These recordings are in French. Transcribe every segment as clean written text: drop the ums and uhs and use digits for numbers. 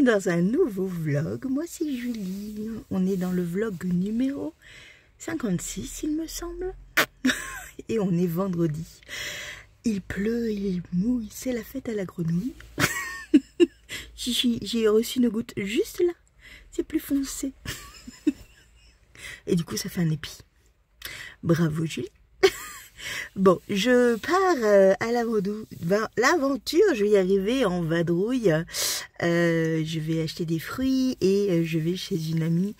bienvenue dans un nouveau vlog. Moi c'est Julie, on est dans le vlog numéro 56 il me semble. Et on est vendredi. Il pleut, il mouille, c'est la fête à la grenouille. J'ai reçu une goutte juste là, c'est plus foncé. Et du coup ça fait un épi. Bravo Julie. Bon, je pars à l'aventure, je vais y arriver en vadrouille. Je vais acheter des fruits et je vais chez une amie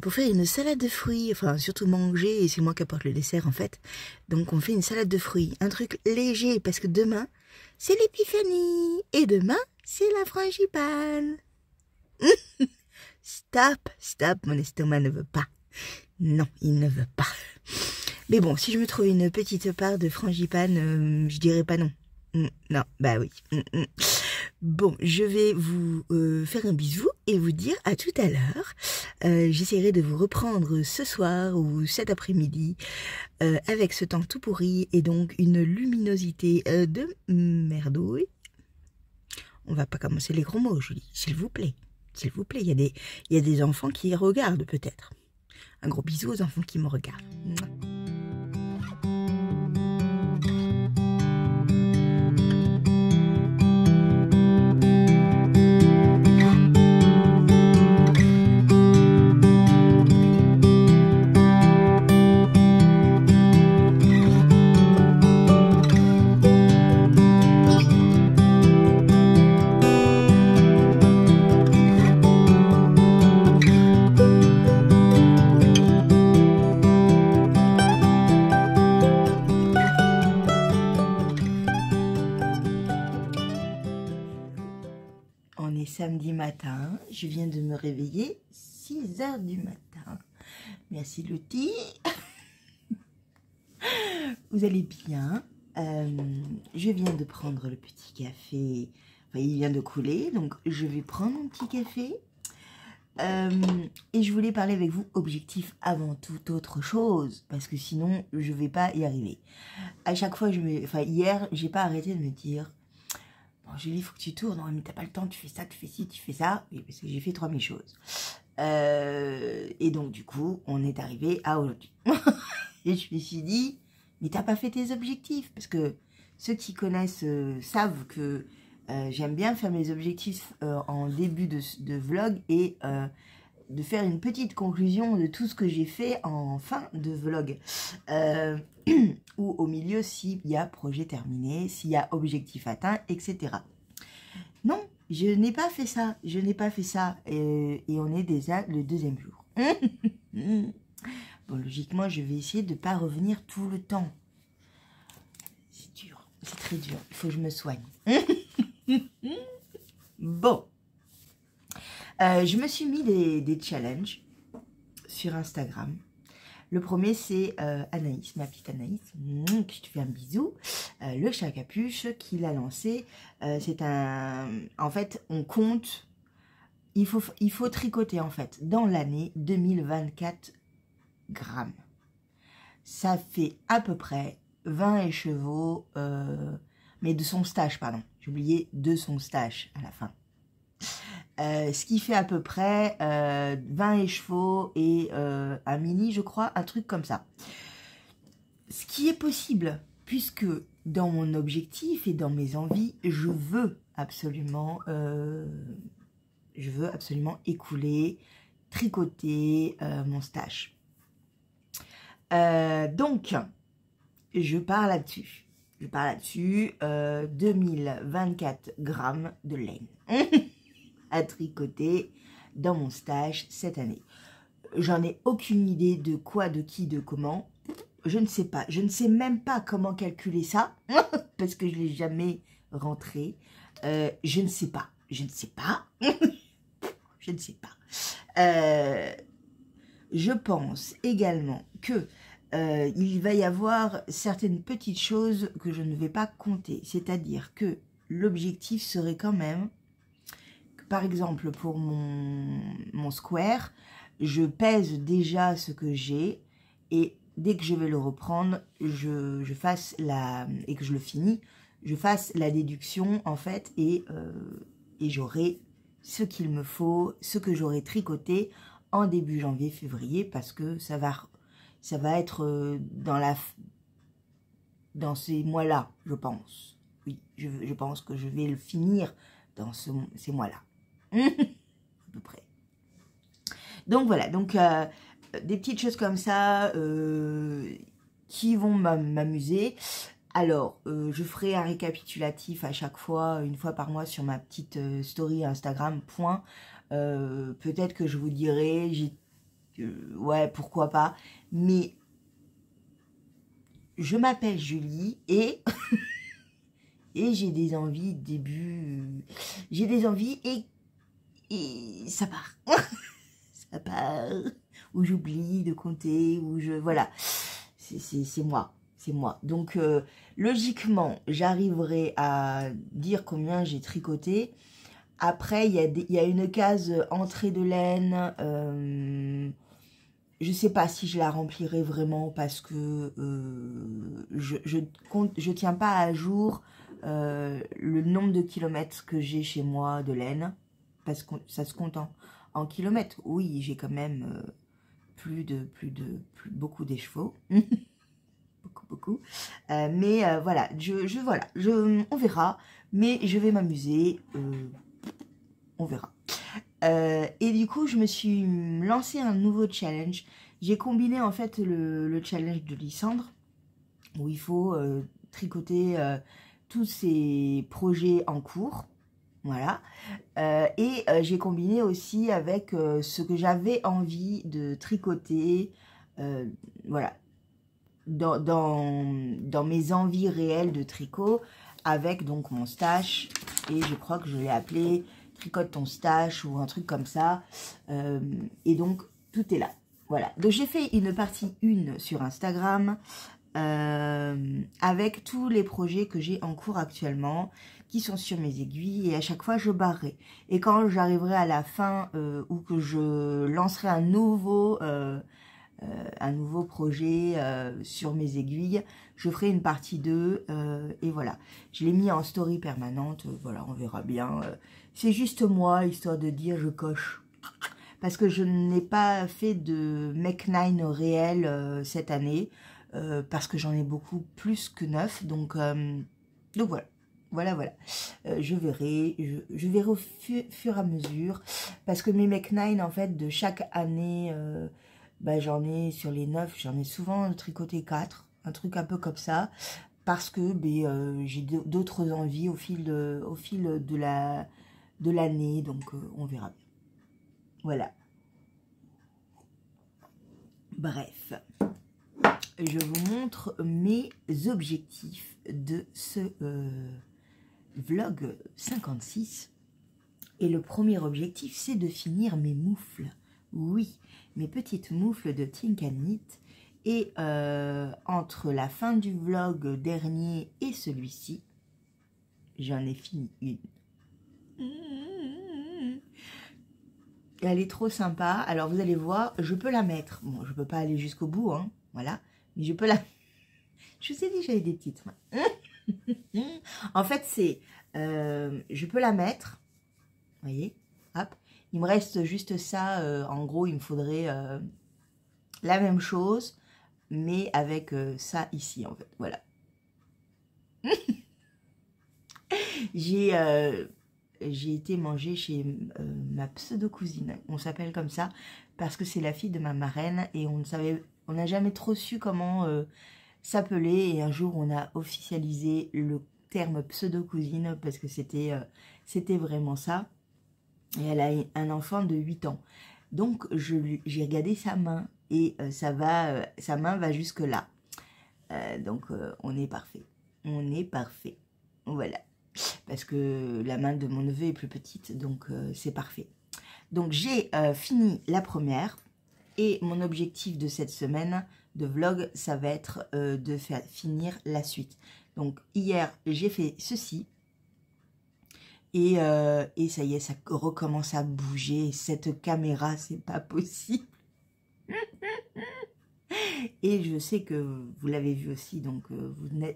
pour faire une salade de fruits. Enfin, surtout manger, et c'est moi qui apporte le dessert en fait. Donc on fait une salade de fruits, un truc léger parce que demain, c'est l'épiphanie. Et demain, c'est la frangipane. Stop, mon estomac ne veut pas. Non, il ne veut pas. Mais bon, si je me trouve une petite part de frangipane, je dirais pas non. Non, bah oui. Bon, je vais vous faire un bisou et vous dire à tout à l'heure. J'essaierai de vous reprendre ce soir ou cet après-midi avec ce temps tout pourri et donc une luminosité de merdouille. On va pas commencer les gros mots, Julie, s'il vous plaît. S'il vous plaît, il y a des enfants qui regardent peut-être. Un gros bisou aux enfants qui me regardent. On est samedi matin, je viens de me réveiller, 6 h du matin. Merci Lottie. Vous allez bien? Je viens de prendre le petit café, enfin, il vient de couler, donc je vais prendre mon petit café. Et je voulais parler avec vous objectif avant toute autre chose, parce que sinon je vais pas y arriver. À chaque fois, hier, j'ai pas arrêté de me dire... Bon, Julie, il faut que tu tournes. Non, mais t'as pas le temps, tu fais ça, tu fais ci, tu fais ça. Oui, parce que j'ai fait 3000 choses. Et donc, du coup, on est arrivé à aujourd'hui. Et je me suis dit, mais t'as pas fait tes objectifs. Parce que ceux qui connaissent savent que j'aime bien faire mes objectifs en début de vlog et de faire une petite conclusion de tout ce que j'ai fait en fin de vlog. Ou au milieu s'il y a projet terminé, s'il y a objectif atteint, etc. Non, je n'ai pas fait ça. Je n'ai pas fait ça. Et on est déjà le 2e jour. Bon, logiquement, je vais essayer de ne pas revenir tout le temps. C'est dur. C'est très dur. Il faut que je me soigne. Bon. Je me suis mis des challenges sur Instagram. Le premier, c'est Anaïs, ma petite Anaïs, qui je te fais un bisou. Le chat à capuche qui l'a lancé. C'est un... En fait, on compte... Il faut tricoter, en fait, dans l'année 2024 grammes. Ça fait à peu près 20 écheveaux, mais de son stage, pardon. J'ai oublié de son stage à la fin. Ce qui fait à peu près 20 écheveaux et un mini, je crois, un truc comme ça. Ce qui est possible, puisque dans mon objectif et dans mes envies, je veux absolument écouler, tricoter mon stash. Donc, je pars là-dessus. 2024 grammes de laine. À tricoter dans mon stage cette année. J'en ai aucune idée de quoi, de qui, de comment. Je ne sais pas. Je ne sais même pas comment calculer ça. Parce que je ne l'ai jamais rentré. Je ne sais pas. Je ne sais pas. Je pense également que il va y avoir certaines petites choses que je ne vais pas compter. C'est-à-dire que l'objectif serait quand même... Par exemple, pour mon square, je pèse déjà ce que j'ai et dès que je vais le reprendre, je fasse et que je le finis, je fasse la déduction en fait et j'aurai ce qu'il me faut, ce que j'aurai tricoté en début janvier, février, parce que ça va être dans ces mois-là, je pense. Oui, je pense que je vais le finir dans ces mois-là. À peu près. Donc voilà, donc des petites choses comme ça qui vont m'amuser. Alors, je ferai un récapitulatif à chaque fois, une fois par mois sur ma petite story Instagram, point. Peut-être que je vous dirai, ouais, pourquoi pas. Mais je m'appelle Julie et, et j'ai des envies j'ai des envies et ça part. Ça part. Ou j'oublie de compter, voilà. C'est moi. C'est moi. Donc, logiquement, j'arriverai à dire combien j'ai tricoté. Après, il y a une case entrée de laine. Je ne sais pas si je la remplirai vraiment parce que je tiens pas à jour le nombre de kilomètres que j'ai chez moi de laine. Parce que ça se compte en kilomètres. Oui, j'ai quand même beaucoup d'écheveaux. Beaucoup. Mais voilà, on verra. Mais je vais m'amuser. On verra. Et du coup, je me suis lancé un nouveau challenge. J'ai combiné en fait le challenge de Lysandre, où il faut tricoter tous ces projets en cours. Voilà. Et j'ai combiné aussi avec ce que j'avais envie de tricoter. Voilà. Dans mes envies réelles de tricot, avec donc mon stash, et je crois que je l'ai appelé tricote ton stash ou un truc comme ça, et donc tout est là. Voilà, donc j'ai fait une partie 1 sur Instagram avec tous les projets que j'ai en cours actuellement, qui sont sur mes aiguilles, et à chaque fois je barrerai. Et quand j'arriverai à la fin ou que je lancerai un nouveau projet sur mes aiguilles, je ferai une partie 2 et voilà, je l'ai mis en story permanente, voilà, on verra bien, c'est juste moi, histoire de dire je coche, parce que je n'ai pas fait de Make 9 réel cette année, parce que j'en ai beaucoup plus que 9, donc voilà. Je verrai au fur et à mesure, parce que mes Make 9 en fait de chaque année, j'en ai sur les 9, j'en ai souvent tricoté 4, un truc un peu comme ça, parce que j'ai d'autres envies au fil de l'année, donc on verra bien. Voilà. Bref, je vous montre mes objectifs de ce vlog 56. Et le premier objectif, c'est de finir mes moufles. Oui, mes petites moufles de Think and Knit. Et entre la fin du vlog dernier et celui-ci, j'en ai fini une. Elle est trop sympa. Alors vous allez voir, je peux la mettre. Bon, je peux pas aller jusqu'au bout, hein, voilà. Mais je peux la... Je sais déjà des petites mains. En fait, c'est... je peux la mettre. Vous voyez, hop. Il me reste juste ça. En gros, il me faudrait la même chose, mais avec ça ici, en fait. Voilà. J'ai été manger chez ma pseudo-cousine. On s'appelle comme ça parce que c'est la fille de ma marraine et on n'a jamais trop su comment s'appeler. Et un jour, on a officialisé le terme pseudo-cousine parce que c'était vraiment ça. Et elle a un enfant de 8 ans. Donc, j'ai regardé sa main et sa main va jusque là. Donc, on est parfait. On est parfait. Voilà. Parce que la main de mon neveu est plus petite, donc c'est parfait. Donc j'ai fini la première et mon objectif de cette semaine de vlog, ça va être de finir la suite. Donc hier, j'ai fait ceci et ça y est, ça recommence à bouger. Cette caméra, c'est pas possible. Et je sais que vous l'avez vu aussi, donc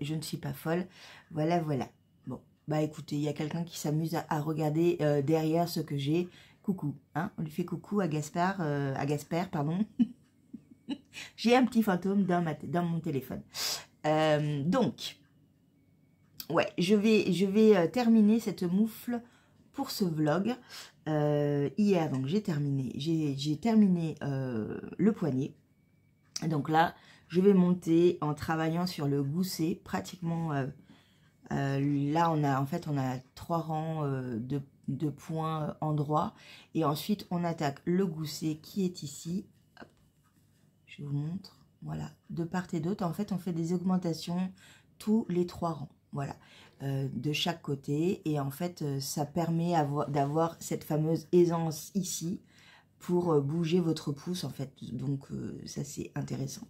je ne suis pas folle. Voilà. Bon. Bah écoutez, il y a quelqu'un qui s'amuse à regarder derrière ce que j'ai. Coucou, hein, on lui fait coucou à Gasper, pardon. J'ai un petit fantôme dans mon téléphone. Donc, ouais, je vais terminer cette moufle pour ce vlog. Hier, donc j'ai terminé le poignet. Donc là, je vais monter en travaillant sur le gousset, pratiquement. Là, on a 3 rangs de points endroits. Et ensuite, on attaque le gousset qui est ici. Hop, je vous montre. Voilà, de part et d'autre. En fait, on fait des augmentations tous les 3 rangs. Voilà, de chaque côté. Et en fait, ça permet d'avoir cette fameuse aisance ici pour bouger votre pouce, en fait. Donc, ça, c'est intéressant.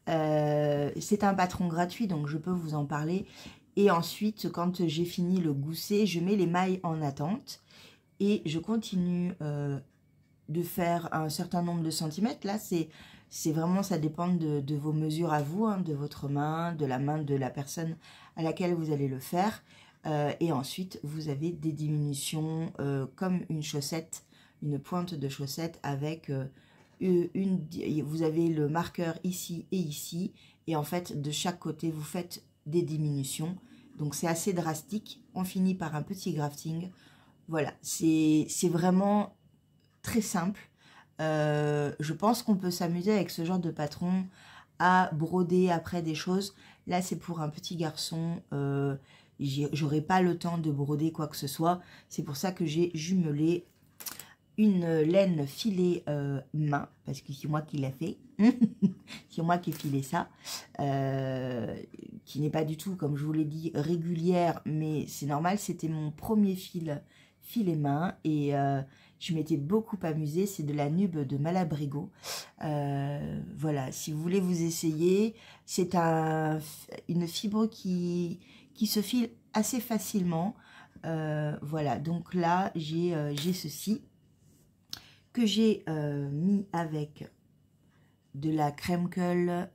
C'est un patron gratuit, donc je peux vous en parler. Et ensuite, quand j'ai fini le gousset, je mets les mailles en attente. Et je continue de faire un certain nombre de centimètres. Là, c'est vraiment, ça dépend de vos mesures à vous, hein, de votre main, de la main de la personne à laquelle vous allez le faire. Et ensuite, vous avez des diminutions comme une chaussette, une pointe de chaussette avec vous avez le marqueur ici et ici. Et en fait, de chaque côté, vous faites des diminutions. Donc, c'est assez drastique. On finit par un petit grafting. Voilà, c'est vraiment très simple. Je pense qu'on peut s'amuser avec ce genre de patron à broder après des choses. Là, c'est pour un petit garçon. J'aurai pas le temps de broder quoi que ce soit. C'est pour ça que j'ai jumelé une laine filée main, parce que c'est moi qui l'ai fait. C'est moi qui ai filé ça. Qui n'est pas du tout, comme je vous l'ai dit, régulière, mais c'est normal. C'était mon premier filet main et je m'étais beaucoup amusée. C'est de la nube de Malabrigo. Voilà, si vous voulez vous essayer, c'est une fibre qui se file assez facilement. Voilà, donc là, j'ai ceci que j'ai mis avec de la crème colle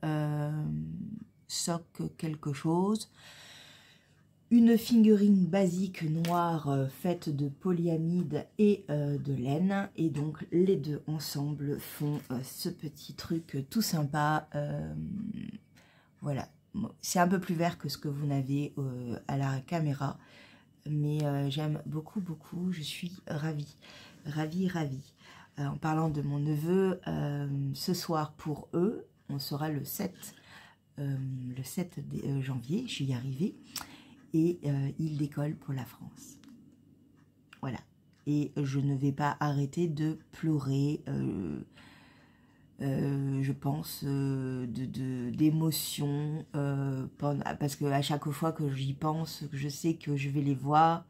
soc quelque chose, une fingering basique noire faite de polyamide et de laine, et donc les deux ensemble font ce petit truc tout sympa. Voilà, c'est un peu plus vert que ce que vous n'avez à la caméra, mais j'aime beaucoup, je suis ravie. En parlant de mon neveu, ce soir pour eux, on sera le 7 janvier, je suis y arrivée, et il décolle pour la France. Voilà. Et je ne vais pas arrêter de pleurer, je pense, d'émotion, parce qu'à chaque fois que j'y pense, que je sais que je vais les voir,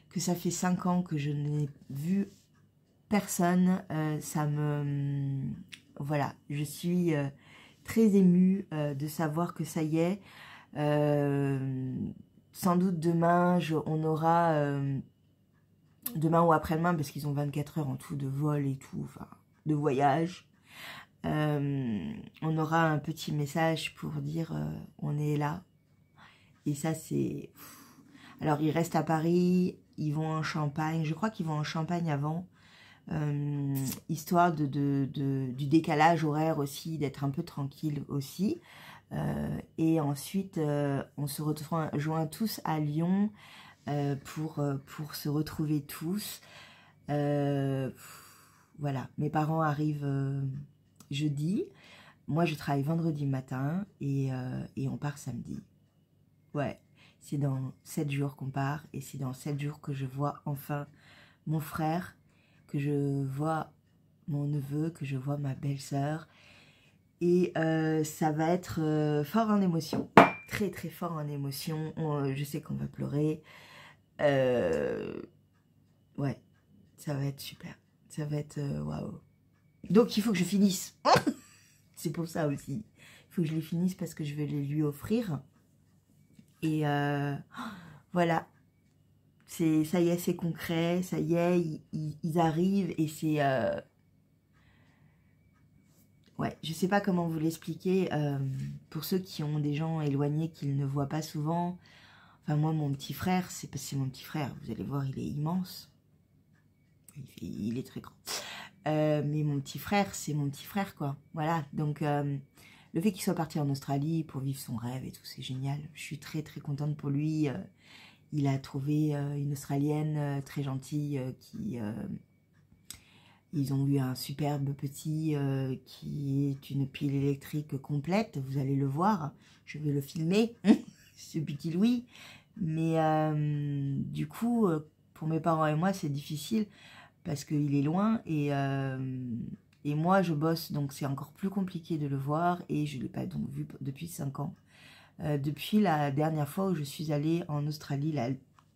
que ça fait 5 ans que je n'ai vu personne, voilà, je suis très émue de savoir que ça y est. Sans doute demain, on aura, demain ou après-demain, parce qu'ils ont 24 heures en tout de vol et tout, enfin, de voyage, on aura un petit message pour dire on est là. Et ça, c'est... Alors, ils restent à Paris, ils vont en Champagne, je crois qu'ils vont en Champagne avant, histoire du décalage horaire aussi, d'être un peu tranquille aussi. Et ensuite, on se rejoint tous à Lyon pour se retrouver tous. Voilà, mes parents arrivent jeudi. Moi, je travaille vendredi matin et on part samedi. Ouais, c'est dans 7 jours qu'on part et c'est dans 7 jours que je vois enfin mon frère, que je vois mon neveu, que je vois ma belle-sœur. Et ça va être fort en émotion, très très fort en émotion. Je sais qu'on va pleurer. Ouais, ça va être super. Ça va être waouh. Donc il faut que je finisse. C'est pour ça aussi. Il faut que je les finisse parce que je vais les lui offrir. Et voilà. Ça y est, c'est concret. Ça y est, ils arrivent et c'est... Ouais, je sais pas comment vous l'expliquer. Pour ceux qui ont des gens éloignés qu'ils ne voient pas souvent, Enfin, moi, mon petit frère, c'est parce que c'est mon petit frère. Vous allez voir, il est immense. Il est très grand. Mais mon petit frère, c'est mon petit frère, quoi. Voilà, donc le fait qu'il soit parti en Australie pour vivre son rêve et tout, c'est génial. Je suis très, très contente pour lui. Il a trouvé une Australienne très gentille qui... ils ont eu un superbe petit qui est une pile électrique complète. Vous allez le voir. Je vais le filmer, ce petit Louis. Mais du coup, pour mes parents et moi, c'est difficile parce qu'il est loin et moi, je bosse. Donc, c'est encore plus compliqué de le voir et je ne l'ai pas donc vu depuis 5 ans. Depuis la dernière fois où je suis allée en Australie, la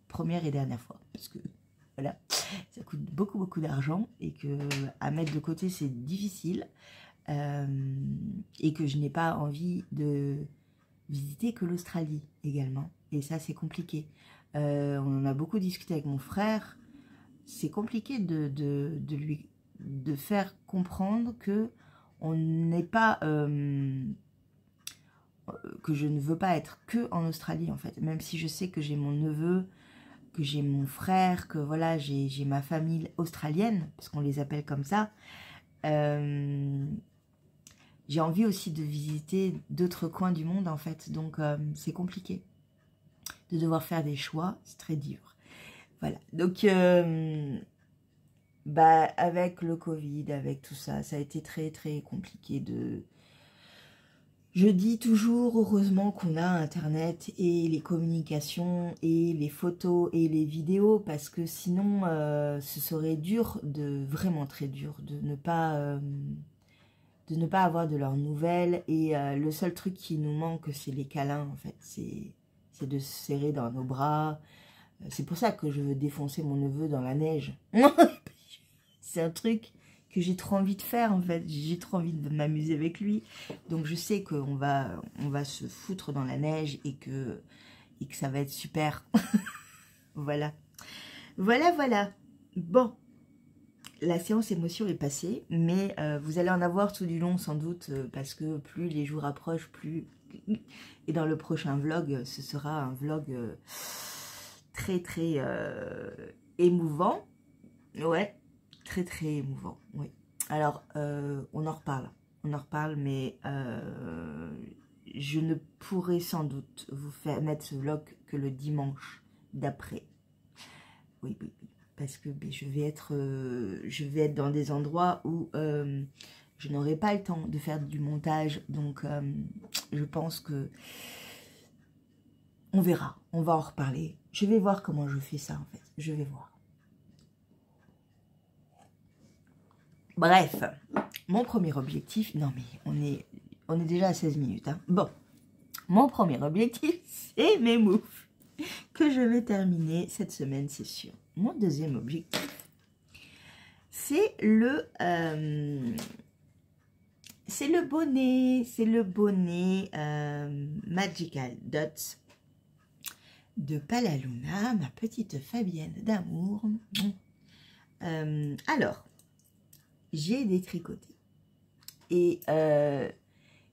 première et dernière fois. Parce que, voilà, ça coûte beaucoup, beaucoup d'argent et que à mettre de côté, c'est difficile. Et que je n'ai pas envie de visiter que l'Australie également. Et ça, c'est compliqué. On en a beaucoup discuté avec mon frère. C'est compliqué de faire comprendre que on n'est pas... que je ne veux pas être que en Australie, en fait. Même si je sais que j'ai mon neveu, que j'ai mon frère, que voilà, j'ai ma famille australienne, parce qu'on les appelle comme ça. J'ai envie aussi de visiter d'autres coins du monde, en fait. Donc, c'est compliqué de devoir faire des choix. C'est très dur. Voilà. Donc, bah, avec le Covid, avec tout ça, ça a été très, très compliqué de... Je dis toujours, heureusement qu'on a Internet et les communications et les photos et les vidéos, parce que sinon, ce serait dur, vraiment très dur, de ne pas avoir de leurs nouvelles. Et le seul truc qui nous manque, c'est les câlins, en fait. C'est de se serrer dans nos bras. C'est pour ça que je veux défoncer mon neveu dans la neige. C'est un truc que j'ai trop envie de faire, en fait. J'ai trop envie de m'amuser avec lui. Donc, je sais qu'on va se foutre dans la neige et que ça va être super. Voilà. Voilà, voilà. Bon. La séance émotion est passée, mais vous allez en avoir tout du long, sans doute, parce que plus les jours approchent, plus... Et dans le prochain vlog, ce sera un vlog très, très émouvant. Ouais. Très très émouvant, oui. Alors, on en reparle. On en reparle, mais je ne pourrai sans doute vous faire mettre ce vlog que le dimanche d'après. Oui, oui, oui. Parce que je vais être dans des endroits où je n'aurai pas le temps de faire du montage. Donc, je pense que on verra. On va en reparler. Je vais voir comment je fais ça, en fait. Je vais voir. Bref, mon premier objectif... Non, mais on est déjà à 16 minutes. Hein. Bon, mon premier objectif, c'est mes moufles que je vais terminer cette semaine, c'est sûr. Mon deuxième objectif, c'est le bonnet. C'est le bonnet Magical Dots de Palaluna, ma petite Fabienne d'amour. Alors... j'ai détricoté. Et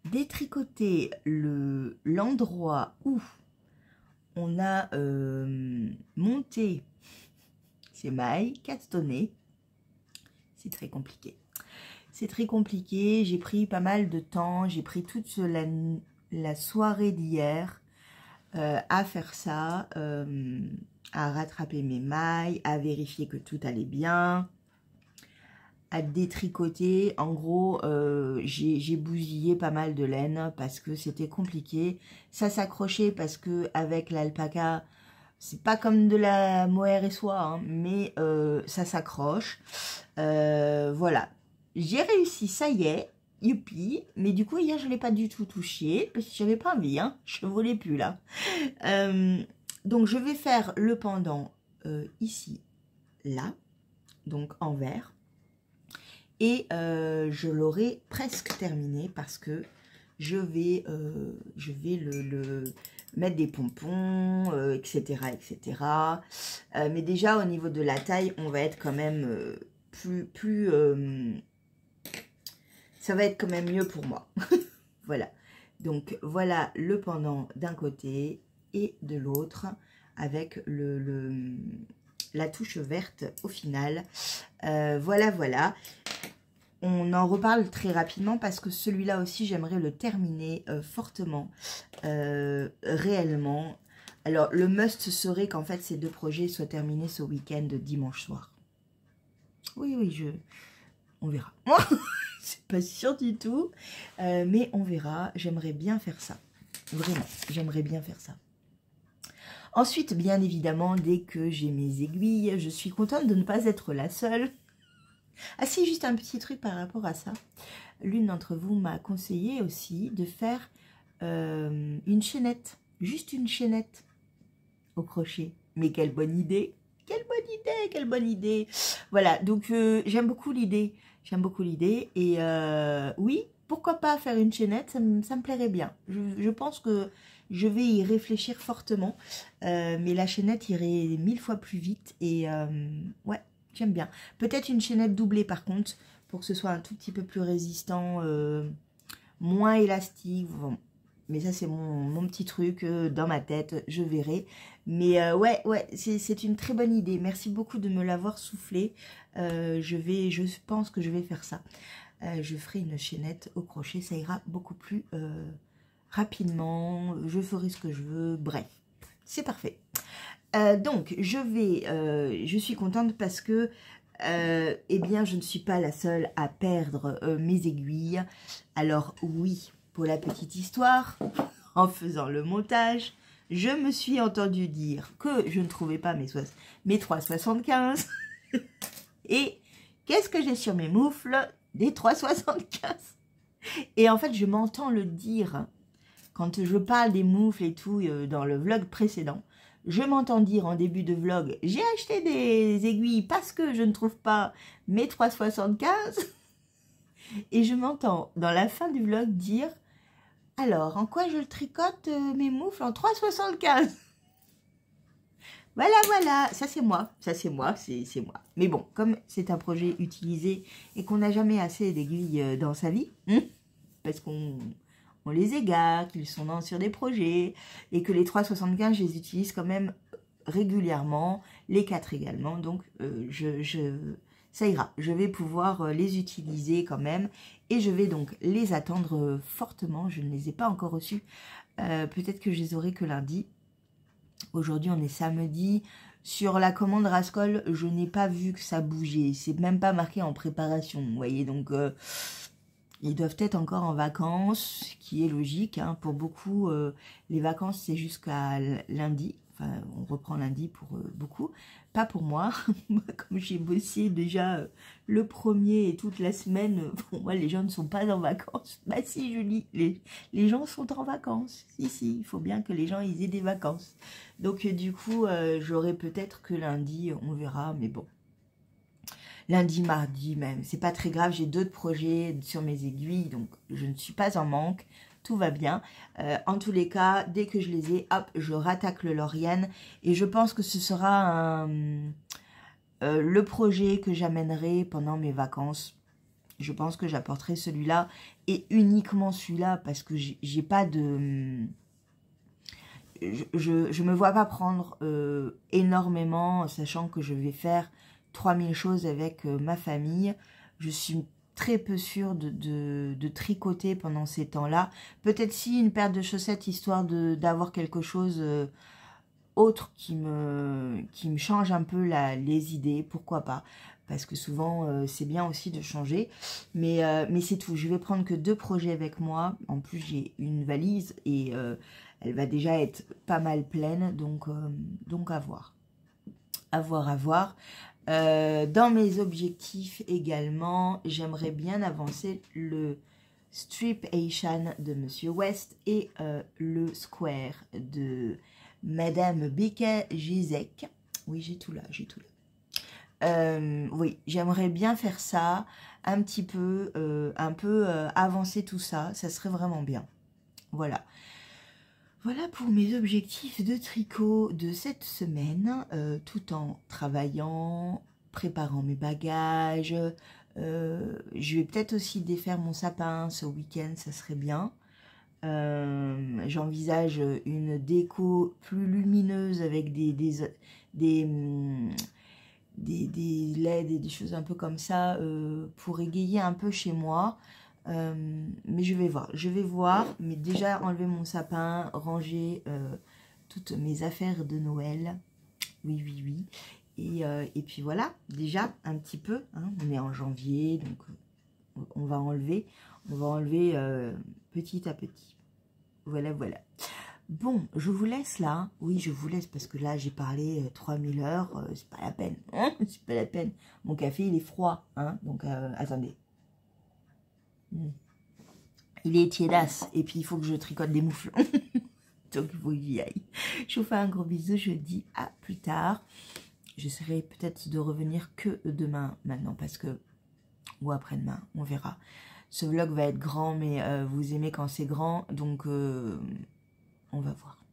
détricoter l'endroit où on a monté ces mailles, cadetonnées, c'est très compliqué. C'est très compliqué. J'ai pris pas mal de temps. J'ai pris toute la soirée d'hier à faire ça, à rattraper mes mailles, à vérifier que tout allait bien, à détricoter. En gros, j'ai bousillé pas mal de laine parce que c'était compliqué. Ça s'accrochait parce que avec l'alpaca, c'est pas comme de la mohair et soie, hein, mais ça s'accroche. Voilà, j'ai réussi, ça y est, youpi. Mais du coup, hier, je l'ai pas du tout touché parce que j'avais pas envie, hein, je ne voulais plus là. Donc, je vais faire le pendant ici, là, donc en vert. Et je l'aurai presque terminé parce que je vais mettre des pompons, etc. etc. Mais déjà, au niveau de la taille, on va être quand même ça va être quand même mieux pour moi. Voilà. Donc, voilà le pendant d'un côté et de l'autre. avec la touche verte au final. Voilà, voilà. On en reparle très rapidement parce que celui-là aussi, j'aimerais le terminer fortement, réellement. Alors, le must serait qu'en fait, ces deux projets soient terminés ce week-end de dimanche soir. Oui, oui, on verra. C'est pas sûr du tout, mais on verra. J'aimerais bien faire ça. Vraiment, j'aimerais bien faire ça. Ensuite, bien évidemment, dès que j'ai mes aiguilles, je suis contente de ne pas être la seule. Ah si, juste un petit truc par rapport à ça. L'une d'entre vous m'a conseillé aussi de faire une chaînette. Juste une chaînette au crochet. Mais quelle bonne idée! Quelle bonne idée! Quelle bonne idée! Voilà, donc j'aime beaucoup l'idée. J'aime beaucoup l'idée. Et oui, pourquoi pas faire une chaînette? Ça me plairait bien. Je pense que je vais y réfléchir fortement. Mais la chaînette irait 1000 fois plus vite. Et ouais. J'aime bien. Peut-être une chaînette doublée par contre, pour que ce soit un tout petit peu plus résistant, moins élastique. Bon. Mais ça, c'est mon petit truc dans ma tête, je verrai. Mais ouais, c'est une très bonne idée. Merci beaucoup de me l'avoir soufflé. Je pense que je vais faire ça. Je ferai une chaînette au crochet, ça ira beaucoup plus rapidement. Je ferai ce que je veux. Bref, c'est parfait. Donc, je suis contente parce que, eh bien, je ne suis pas la seule à perdre mes aiguilles. Alors, oui, pour la petite histoire, en faisant le montage, je me suis entendue dire que je ne trouvais pas mes 3,75. Et qu'est-ce que j'ai sur mes moufles? Des 3,75. Et en fait, je m'entends le dire quand je parle des moufles et tout dans le vlog précédent. Je m'entends dire en début de vlog, j'ai acheté des aiguilles parce que je ne trouve pas mes 3,75. Et je m'entends dans la fin du vlog dire, alors, en quoi je le tricote mes moufles? En 3,75. Voilà, voilà, ça c'est moi, c'est moi. Mais bon, comme c'est un projet utilisé et qu'on n'a jamais assez d'aiguilles dans sa vie, parce qu'on les égare, qu'ils sont sur des projets, et que les 3,75, je les utilise quand même régulièrement, les 4 également, donc ça ira. Je vais pouvoir les utiliser quand même, et je vais donc les attendre fortement. Je ne les ai pas encore reçus, peut-être que je les aurai que lundi. Aujourd'hui, on est samedi. Sur la commande Rascol, je n'ai pas vu que ça bougeait, c'est même pas marqué en préparation, vous voyez, donc... ils doivent être encore en vacances, ce qui est logique. Hein. Pour beaucoup, les vacances, c'est jusqu'à lundi. Enfin, on reprend lundi pour beaucoup. Pas pour moi. Comme j'ai bossé déjà le 1er et toute la semaine, pour moi, les gens ne sont pas en vacances. Bah si, Julie, les gens sont en vacances. Si, il faut bien que les gens ils aient des vacances. Donc, du coup, j'aurai peut-être que lundi, on verra, mais bon. Lundi, mardi même, c'est pas très grave, j'ai d'autres projets sur mes aiguilles, donc je ne suis pas en manque, tout va bien. En tous les cas, dès que je les ai, hop, je rattaque le Lauriane, et je pense que ce sera le projet que j'amènerai pendant mes vacances. Je pense que j'apporterai celui-là, et uniquement celui-là, parce que j'ai pas de... Je me vois pas prendre énormément, sachant que je vais faire 3000 choses avec ma famille. Je suis très peu sûre de tricoter pendant ces temps-là. Peut-être si une paire de chaussettes, histoire d'avoir quelque chose autre qui me change un peu les idées, pourquoi pas. Parce que souvent, c'est bien aussi de changer. Mais c'est tout. Je vais prendre que 2 projets avec moi. En plus, j'ai une valise et elle va déjà être pas mal pleine. Donc à voir. À voir. Dans mes objectifs également, j'aimerais bien avancer le Strip Asian de Monsieur West et le Square de Madame Becca Gizek. Oui, j'ai tout là. Oui, j'aimerais bien faire ça, un peu avancer tout ça, ça serait vraiment bien. Voilà. Voilà pour mes objectifs de tricot de cette semaine, tout en travaillant, préparant mes bagages. Je vais peut-être aussi défaire mon sapin ce week-end, ça serait bien. J'envisage une déco plus lumineuse avec des LED et des choses un peu comme ça pour égayer un peu chez moi. Mais je vais voir, mais déjà enlever mon sapin, ranger toutes mes affaires de Noël, oui, et puis voilà, déjà un petit peu, hein, on est en janvier, donc on va enlever petit à petit, voilà. Bon, je vous laisse là, oui je vous laisse parce que là j'ai parlé 3000 heures, c'est pas la peine, hein, c'est pas la peine, mon café il est froid, hein, donc attendez. Il est tiédasse et puis il faut que je tricote des mouflons. Donc il faut que j'y aille. Je vous fais un gros bisou, je vous dis à plus tard. J'essaierai peut-être de revenir que demain maintenant parce que... ou après-demain, on verra. Ce vlog va être grand mais vous aimez quand c'est grand donc on va voir.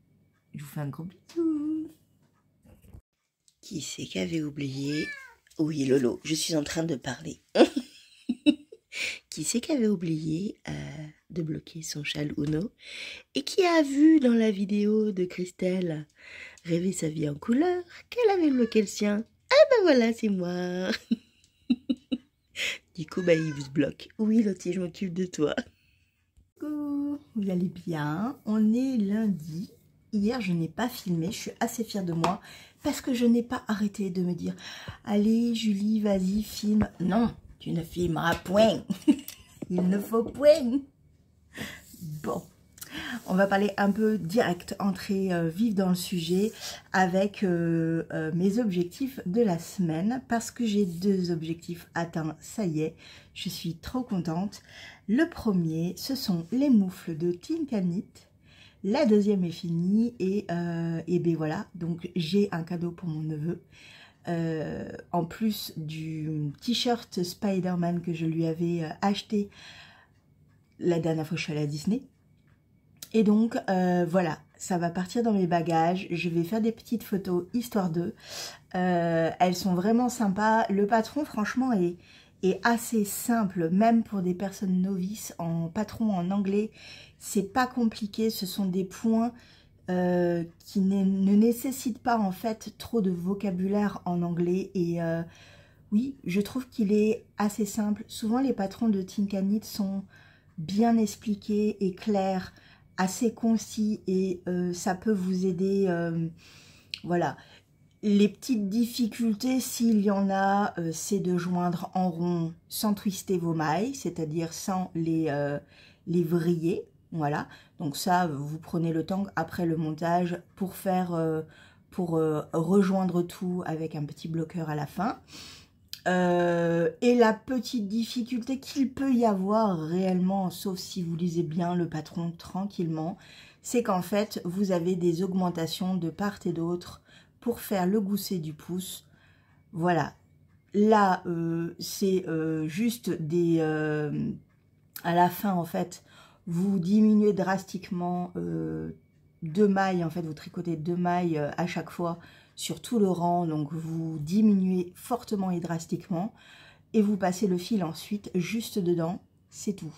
Je vous fais un gros bisou. Qui c'est qui avait oublié? Oui Lolo, je suis en train de parler. Qui c'est qui avait oublié de bloquer son châle Uno et qui a vu dans la vidéo de Christelle rêver sa vie en couleur qu'elle avait bloqué le sien? Ah ben voilà, c'est moi. Du coup, bah, il vous bloque. Oui, Lottie, je m'occupe de toi. Coucou, vous allez bien? On est lundi. Hier, je n'ai pas filmé. Je suis assez fière de moi parce que je n'ai pas arrêté de me dire « Allez, Julie, vas-y, filme. » Non, tu ne filmeras point. Il ne faut point. Bon, on va parler un peu direct, entrer vif dans le sujet avec mes objectifs de la semaine parce que j'ai 2 objectifs atteints, ça y est, je suis trop contente. Le premier, ce sont les moufles de Tinka Knit. La deuxième est finie et ben voilà, donc j'ai un cadeau pour mon neveu. En plus du t-shirt Spider-Man que je lui avais acheté la dernière fois que je suis allée à Disney. Et donc, voilà, ça va partir dans mes bagages. Je vais faire des petites photos, histoire d'eux. Elles sont vraiment sympas. Le patron, franchement, est assez simple, même pour des personnes novices. En patron en anglais, c'est pas compliqué. Ce sont des points qui ne nécessitent pas, en fait, trop de vocabulaire en anglais. Et oui, je trouve qu'il est assez simple. Souvent, les patrons de Tinka Knit sont bien expliqués et clairs, assez concis et ça peut vous aider, voilà. Les petites difficultés, s'il y en a, c'est de joindre en rond sans twister vos mailles, c'est-à-dire sans les vriller, voilà. Donc ça, vous prenez le temps après le montage pour faire, rejoindre tout avec un petit bloqueur à la fin. Et la petite difficulté qu'il peut y avoir réellement, sauf si vous lisez bien le patron tranquillement, c'est qu'en fait, vous avez des augmentations de part et d'autre pour faire le gousset du pouce. Voilà. Là, c'est juste des... à la fin, en fait, vous diminuez drastiquement 2 mailles. En fait, vous tricotez 2 mailles à chaque fois sur tout le rang, donc vous diminuez fortement et drastiquement et vous passez le fil ensuite juste dedans, c'est tout.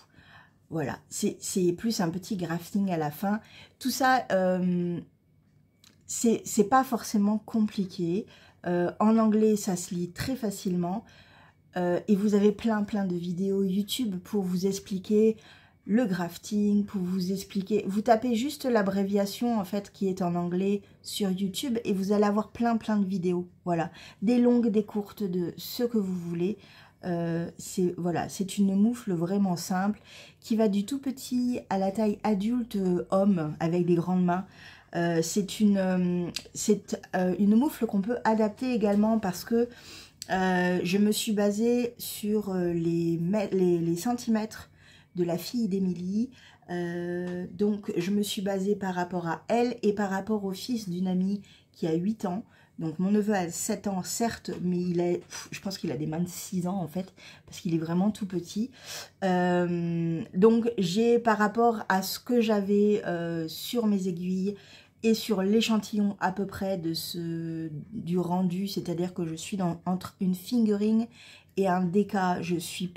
Voilà, c'est plus un petit grafting à la fin. Tout ça, c'est pas forcément compliqué. En anglais, ça se lit très facilement et vous avez plein de vidéos YouTube pour vous expliquer le grafting, pour vous expliquer. Vous tapez juste l'abréviation en fait qui est en anglais sur YouTube et vous allez avoir plein de vidéos. Voilà, des longues, des courtes, de ce que vous voulez. Voilà, c'est une moufle vraiment simple qui va du tout petit à la taille adulte homme avec des grandes mains. C'est une moufle qu'on peut adapter également parce que je me suis basée sur les centimètres de la fille d'Émilie, donc je me suis basée par rapport à elle et par rapport au fils d'une amie qui a 8 ans. Donc mon neveu a 7 ans certes, mais je pense qu'il a des mains de 6 ans en fait, parce qu'il est vraiment tout petit. Donc j'ai par rapport à ce que j'avais sur mes aiguilles et sur l'échantillon à peu près du rendu, c'est-à-dire que je suis entre une fingering et un déca, je suis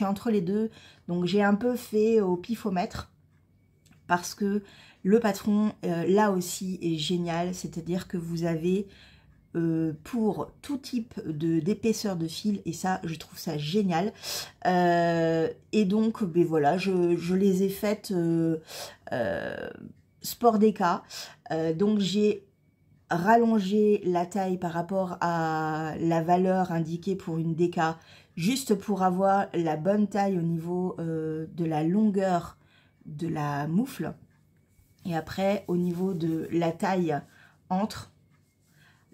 entre les deux, donc j'ai un peu fait au pifomètre parce que le patron, là aussi, est génial. C'est-à-dire que vous avez pour tout type d'épaisseur de fil, et ça, je trouve ça génial. Et donc, ben voilà, je les ai faites Sport Déca. Donc, j'ai rallongé la taille par rapport à la valeur indiquée pour une déca, juste pour avoir la bonne taille au niveau de la longueur de la moufle. Et après, au niveau de la taille entre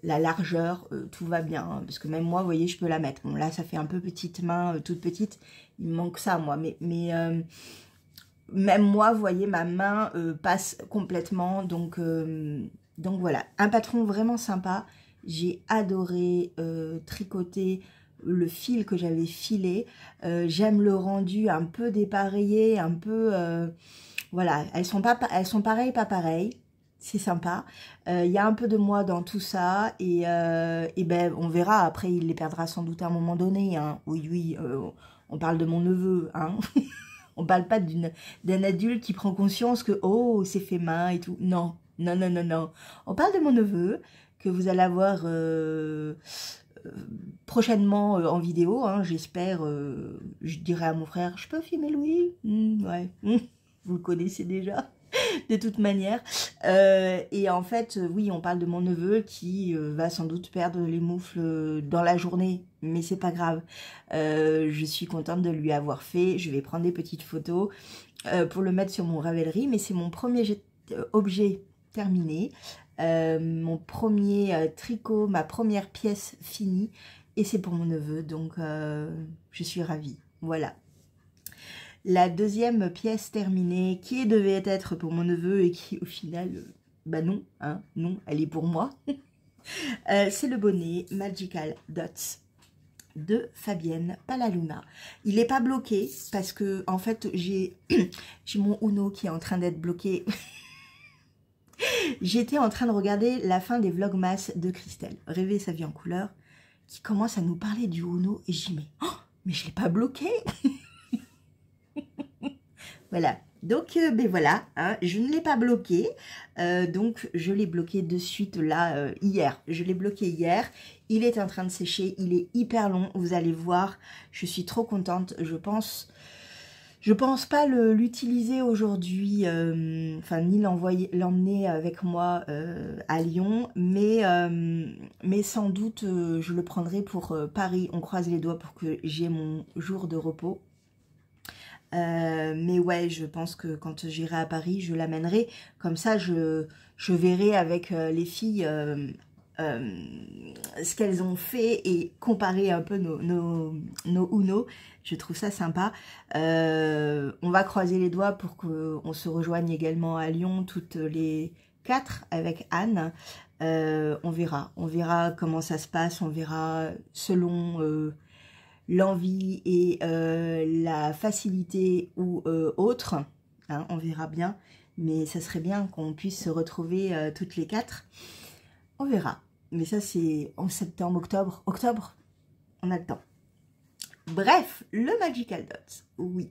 la largeur, tout va bien, hein, parce que même moi, vous voyez, je peux la mettre. Bon, là, ça fait un peu petite main, toute petite. Il me manque ça, moi. Mais même moi, vous voyez, ma main passe complètement. Donc voilà, un patron vraiment sympa. J'ai adoré tricoter le fil que j'avais filé. J'aime le rendu un peu dépareillé, un peu... voilà, elles sont pareilles, pas pareilles. C'est sympa. Il y a un peu de moi dans tout ça. Et ben, on verra. Après, il les perdra sans doute à un moment donné. Hein. Oui, oui, on parle de mon neveu. Hein. On parle pas d'un adulte qui prend conscience que, oh, c'est fait main et tout. Non, non, non, non, non. On parle de mon neveu, que vous allez avoir prochainement en vidéo. Hein, j'espère. Je dirai à mon frère, je peux filmer Louis? Ouais. Vous le connaissez déjà. De toute manière. Et en fait, oui, on parle de mon neveu qui va sans doute perdre les moufles dans la journée. Mais c'est pas grave. Je suis contente de lui avoir fait. Je vais prendre des petites photos pour le mettre sur mon Ravelry. Mais c'est mon premier objet terminé. Mon premier tricot, ma première pièce finie. Et c'est pour mon neveu. Donc, je suis ravie. Voilà. La deuxième pièce terminée, qui devait être pour mon neveu et qui au final, bah non, hein, non, elle est pour moi. C'est le bonnet Magical Dots de Fabienne Palaluna. Il n'est pas bloqué parce que en fait j'ai mon Uno qui est en train d'être bloqué. J'étais en train de regarder la fin des Vlogmas de Christelle, Rêver sa vie en couleur, qui commence à nous parler du Uno et j'y mets, oh, mais je ne l'ai pas bloqué. Voilà, donc ben voilà, hein, je ne l'ai pas bloqué, donc je l'ai bloqué de suite là hier. Je l'ai bloqué hier, il est en train de sécher, il est hyper long, vous allez voir, je suis trop contente, je pense pas l'utiliser aujourd'hui, enfin ni l'emmener avec moi à Lyon, mais sans doute je le prendrai pour Paris. On croise les doigts pour que j'ai mon jour de repos. Mais ouais, je pense que quand j'irai à Paris, je l'amènerai. Comme ça, je verrai avec les filles ce qu'elles ont fait et comparer un peu nos Uno. Je trouve ça sympa. On va croiser les doigts pour qu'on se rejoigne également à Lyon, toutes les 4 avec Anne. On verra comment ça se passe. On verra selon... l'envie et la facilité ou autre, hein, on verra bien, mais ça serait bien qu'on puisse se retrouver toutes les 4, on verra, mais ça c'est en septembre, octobre, on a le temps. Bref, le Magical Dots, oui,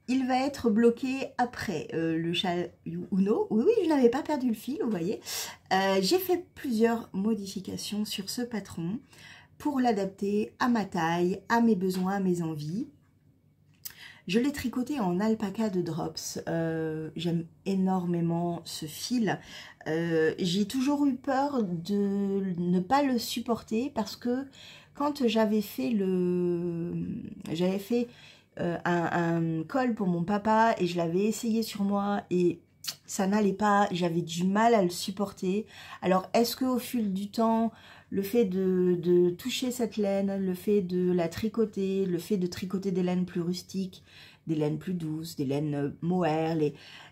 il va être bloqué après le châle Uno. Oui, je n'avais pas perdu le fil, vous voyez. J'ai fait plusieurs modifications sur ce patron pour l'adapter à ma taille, à mes besoins, à mes envies. Je l'ai tricoté en alpaca de Drops. J'aime énormément ce fil. J'ai toujours eu peur de ne pas le supporter parce que quand j'avais fait un col pour mon papa et je l'avais essayé sur moi et ça n'allait pas, j'avais du mal à le supporter. Alors est-ce qu'au fil du temps, le fait de toucher cette laine, le fait de la tricoter, le fait de tricoter des laines plus rustiques, des laines plus douces, des laines mohair,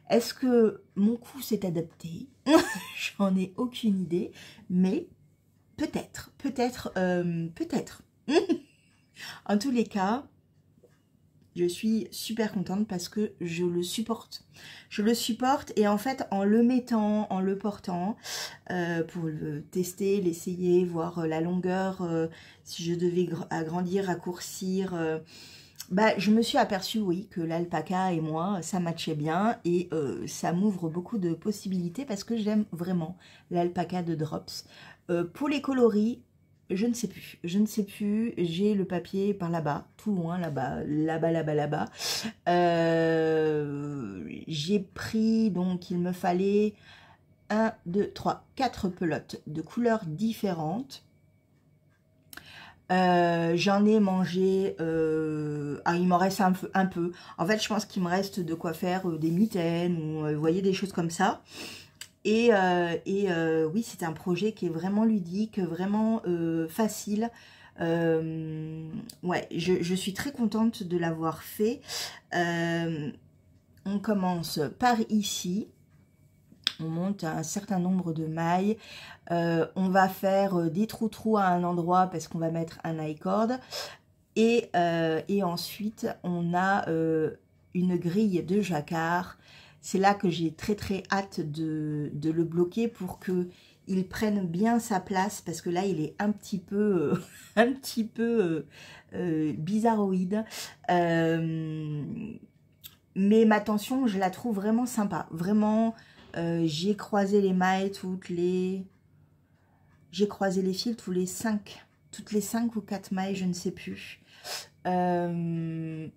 est-ce que mon cou s'est adapté? J'en ai aucune idée, mais peut-être. En tous les cas, je suis super contente parce que je le supporte. Je le supporte et en fait, en le mettant, en le portant, pour le tester, l'essayer, voir la longueur, si je devais agrandir, raccourcir, bah, je me suis aperçue, oui, que l'alpaca et moi, ça matchait bien et ça m'ouvre beaucoup de possibilités parce que j'aime vraiment l'alpaca de Drops. Pour les coloris, je ne sais plus. Je ne sais plus. J'ai le papier par là-bas, tout loin, là-bas, là-bas, là-bas, là-bas. J'ai pris, donc, il me fallait 1, 2, 3, 4 pelotes de couleurs différentes. J'en ai mangé, il m'en reste un peu. En fait, je pense qu'il me reste de quoi faire des mitaines ou vous voyez, des choses comme ça. Et oui, c'est un projet qui est vraiment ludique, vraiment facile. Ouais, je suis très contente de l'avoir fait. On commence par ici. On monte un certain nombre de mailles. On va faire des trous-trous à un endroit parce qu'on va mettre un I-cord. Et ensuite, on a une grille de jacquard. C'est là que j'ai très très hâte de le bloquer pour qu'il prenne bien sa place. Parce que là, il est un petit peu, bizarroïde. Mais ma tension, je la trouve vraiment sympa. Vraiment... j'ai croisé les mailles j'ai croisé les fils toutes les 5 ou 4 mailles, je ne sais plus. Ouais,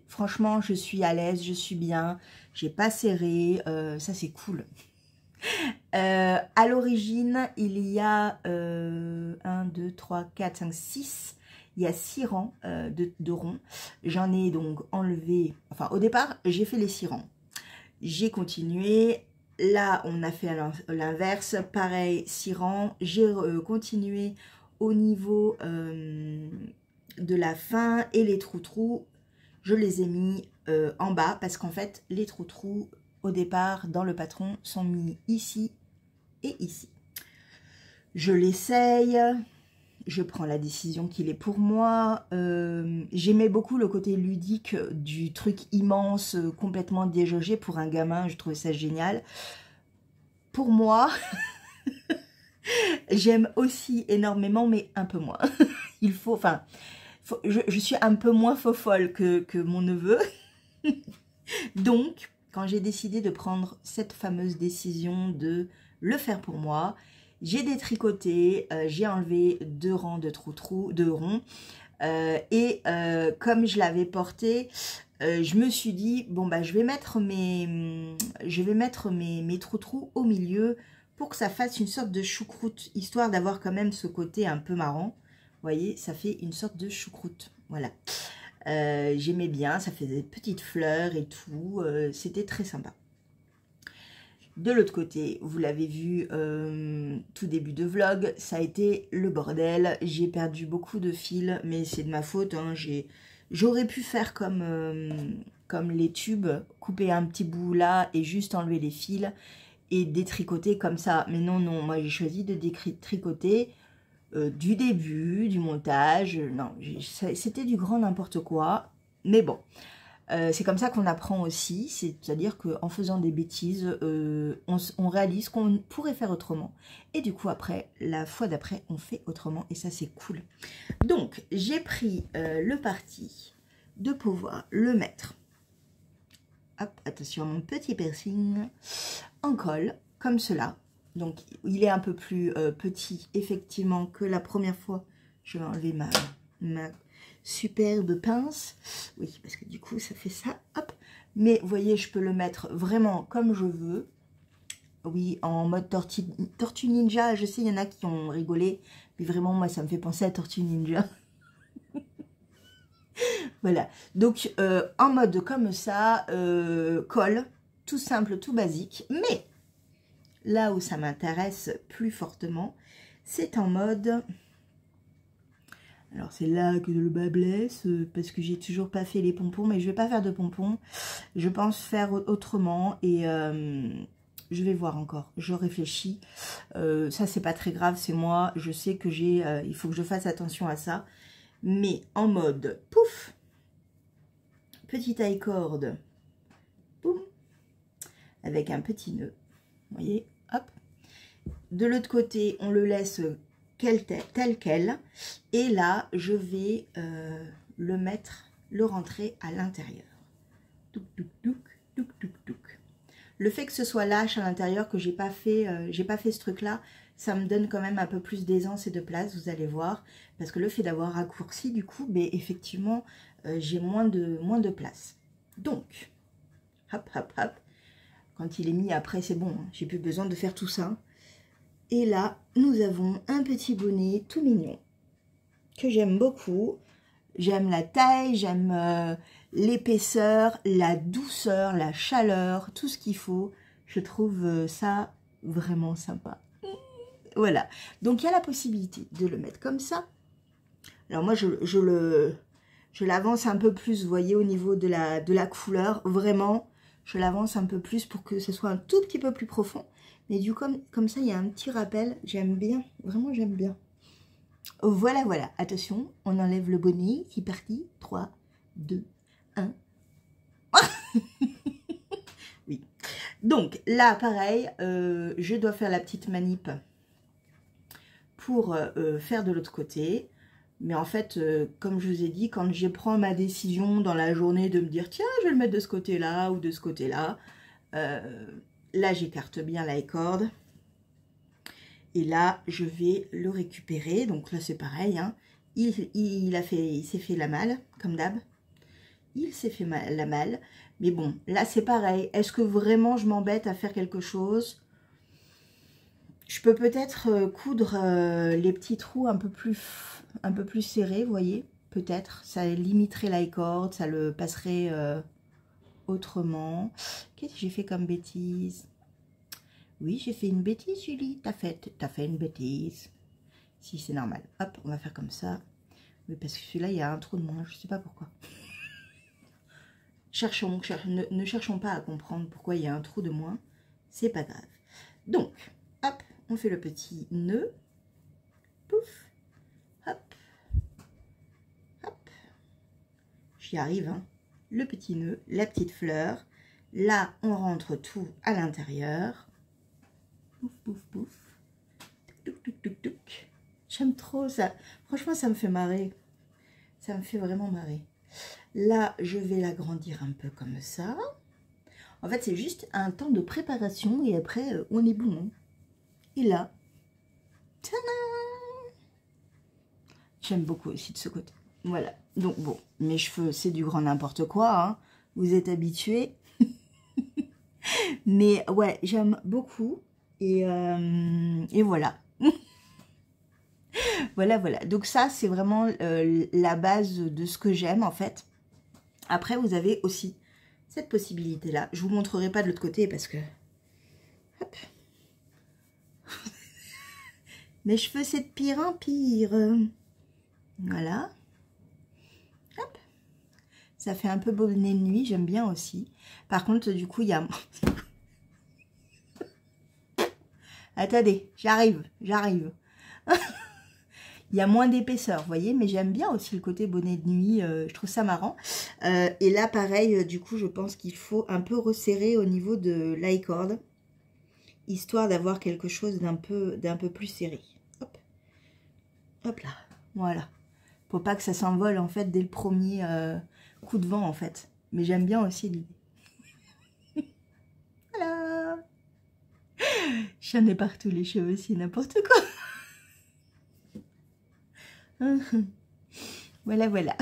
franchement, je suis à l'aise, je suis bien, j'ai pas serré, ça c'est cool. À l'origine, il y a 1, 2, 3, 4, 5, 6. Il y a 6 rangs de ronds. J'en ai donc enlevé, enfin au départ, j'ai fait les 6 rangs. J'ai continué, là on a fait l'inverse, pareil, 6 rangs, j'ai continué au niveau de la fin et les trous-trous, je les ai mis en bas parce qu'en fait les trous-trous au départ dans le patron sont mis ici et ici. Je l'essaye. Je prends la décision qu'il est pour moi. J'aimais beaucoup le côté ludique du truc immense, complètement déjaugé pour un gamin. Je trouvais ça génial. Pour moi, j'aime aussi énormément, mais un peu moins. Je suis un peu moins faux-folle que mon neveu. Donc, quand j'ai décidé de prendre cette fameuse décision de le faire pour moi, j'ai détricoté, j'ai enlevé 2 rangs de de ronds. Comme je l'avais porté, je me suis dit, bon bah je vais mettre mes trous-trous au milieu pour que ça fasse une sorte de choucroute, histoire d'avoir quand même ce côté un peu marrant. Vous voyez, ça fait une sorte de choucroute, voilà. J'aimais bien, ça fait des petites fleurs et tout, c'était très sympa. De l'autre côté, vous l'avez vu tout début de vlog, ça a été le bordel. J'ai perdu beaucoup de fils, mais c'est de ma faute. Hein. J'aurais pu faire comme les tubes, couper un petit bout là et juste enlever les fils et détricoter comme ça. Mais non, non, moi j'ai choisi de détricoter du début, du montage. Non, c'était du grand n'importe quoi. Mais bon. C'est comme ça qu'on apprend aussi, c'est-à-dire qu'en faisant des bêtises, on réalise qu'on pourrait faire autrement. Et du coup, après, la fois d'après, on fait autrement. Et ça, c'est cool. Donc, j'ai pris le parti de pouvoir le mettre. Hop, attention à mon petit piercing. En colle, comme cela. Donc, il est un peu plus petit, effectivement, que la première fois. Je vais enlever ma superbe pince, oui, parce que du coup ça fait ça, hop, mais vous voyez, je peux le mettre vraiment comme je veux, oui, en mode tortue ninja. Je sais, il y en a qui ont rigolé, mais vraiment moi ça me fait penser à Tortue Ninja. Voilà, donc en mode comme ça, colle, tout simple, tout basique, mais là où ça m'intéresse plus fortement, c'est en mode... Alors c'est là que le bas blesse, parce que j'ai toujours pas fait les pompons, mais je vais pas faire de pompons. Je pense faire autrement et je vais voir encore. Je réfléchis. Ça c'est pas très grave, c'est moi. Je sais que il faut que je fasse attention à ça. Mais en mode pouf, petite I-cord, boum, avec un petit nœud. Vous voyez, hop. De l'autre côté, on le laisse tel quel, et là je vais le mettre, le rentrer à l'intérieur. Touc, touc, touc, touc, touc, touc. Le fait que ce soit lâche à l'intérieur, que j'ai pas fait ce truc-là, ça me donne quand même un peu plus d'aisance et de place, vous allez voir. Parce que le fait d'avoir raccourci, du coup, ben, effectivement, j'ai moins de place. Donc, hop, hop, hop. Quand il est mis après, c'est bon, hein, j'ai plus besoin de faire tout ça. Et là, nous avons un petit bonnet tout mignon, que j'aime beaucoup. J'aime la taille, j'aime l'épaisseur, la douceur, la chaleur, tout ce qu'il faut. Je trouve ça vraiment sympa. Voilà. Donc, il y a la possibilité de le mettre comme ça. Alors, moi, je l'avance un peu plus, vous voyez, au niveau de la couleur. Vraiment, je l'avance un peu plus pour que ce soit un tout petit peu plus profond. Mais du coup, comme ça, il y a un petit rappel. J'aime bien. Vraiment, j'aime bien. Voilà, voilà. Attention, on enlève le bonnet. C'est parti. 3, 2, 1. Oui. Donc, là, pareil, je dois faire la petite manip pour faire de l'autre côté. Mais en fait, comme je vous ai dit, quand je prends ma décision dans la journée de me dire, tiens, je vais le mettre de ce côté-là ou de ce côté-là, là, j'écarte bien la corde. Et là, je vais le récupérer. Donc là, c'est pareil. Hein. Il s'est fait la malle, comme d'hab. Il s'est fait la malle. Mais bon, là, c'est pareil. Est-ce que vraiment je m'embête à faire quelque chose? Je peux peut-être coudre les petits trous un peu plus serrés, vous voyez? Peut-être. Ça limiterait la corde, ça le passerait autrement. Qu'est-ce que j'ai fait comme bêtise? Oui, j'ai fait une bêtise, Julie. T'as fait une bêtise. Si, c'est normal. Hop, on va faire comme ça. Oui, parce que celui-là, il y a un trou de moins. Je ne sais pas pourquoi. Ne cherchons pas à comprendre pourquoi il y a un trou de moins. C'est pas grave. Donc, hop, on fait le petit nœud. Pouf. Hop. Hop. J'y arrive, hein. Le petit nœud, la petite fleur. Là, on rentre tout à l'intérieur. Pouf, pouf, pouf. Touc, touc, touc, touc. J'aime trop ça. Franchement, ça me fait marrer. Ça me fait vraiment marrer. Là, je vais l'agrandir un peu comme ça. En fait, c'est juste un temps de préparation et après, on est bon. Et là, j'aime beaucoup aussi de ce côté. Voilà. Donc, bon, mes cheveux, c'est du grand n'importe quoi. Hein. Vous êtes habitués. Mais ouais, j'aime beaucoup. Et voilà. Voilà, voilà. Donc ça, c'est vraiment la base de ce que j'aime, en fait. Après, vous avez aussi cette possibilité-là. Je vous montrerai pas de l'autre côté parce que... Hop. Mes cheveux, c'est de pire en pire. Voilà. Hop. Ça fait un peu bonnet de nuit, j'aime bien aussi. Par contre, du coup, il y a... Attendez, j'arrive. Il y a moins d'épaisseur, vous voyez, mais j'aime bien aussi le côté bonnet de nuit, je trouve ça marrant. Et là, pareil, du coup, je pense qu'il faut un peu resserrer au niveau de l'i-cord, histoire d'avoir quelque chose d'un peu plus serré. Hop, hop là, voilà. Faut pas que ça s'envole, en fait, dès le premier coup de vent, en fait. Mais j'aime bien aussi l'idée. Voilà. J'en ai partout les cheveux, c'est n'importe quoi. Voilà, voilà.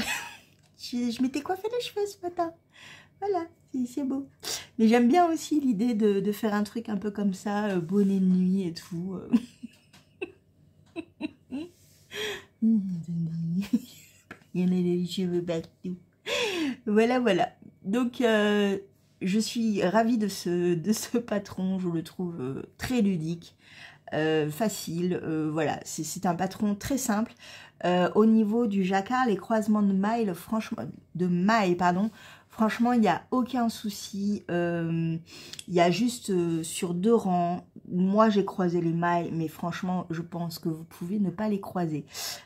Je m'étais coiffé les cheveux ce matin. Voilà, c'est beau. Mais j'aime bien aussi l'idée de faire un truc un peu comme ça, bonnet de nuit et tout. Il y en a des cheveux partout. Voilà, voilà. Donc, je suis ravie de ce patron. Je le trouve très ludique. Facile, voilà, c'est un patron très simple. Au niveau du jacquard, les croisements de mailles, franchement, franchement, il n'y a aucun souci. Il y a juste sur 2 rangs, moi j'ai croisé les mailles, mais franchement, je pense que vous pouvez ne pas les croiser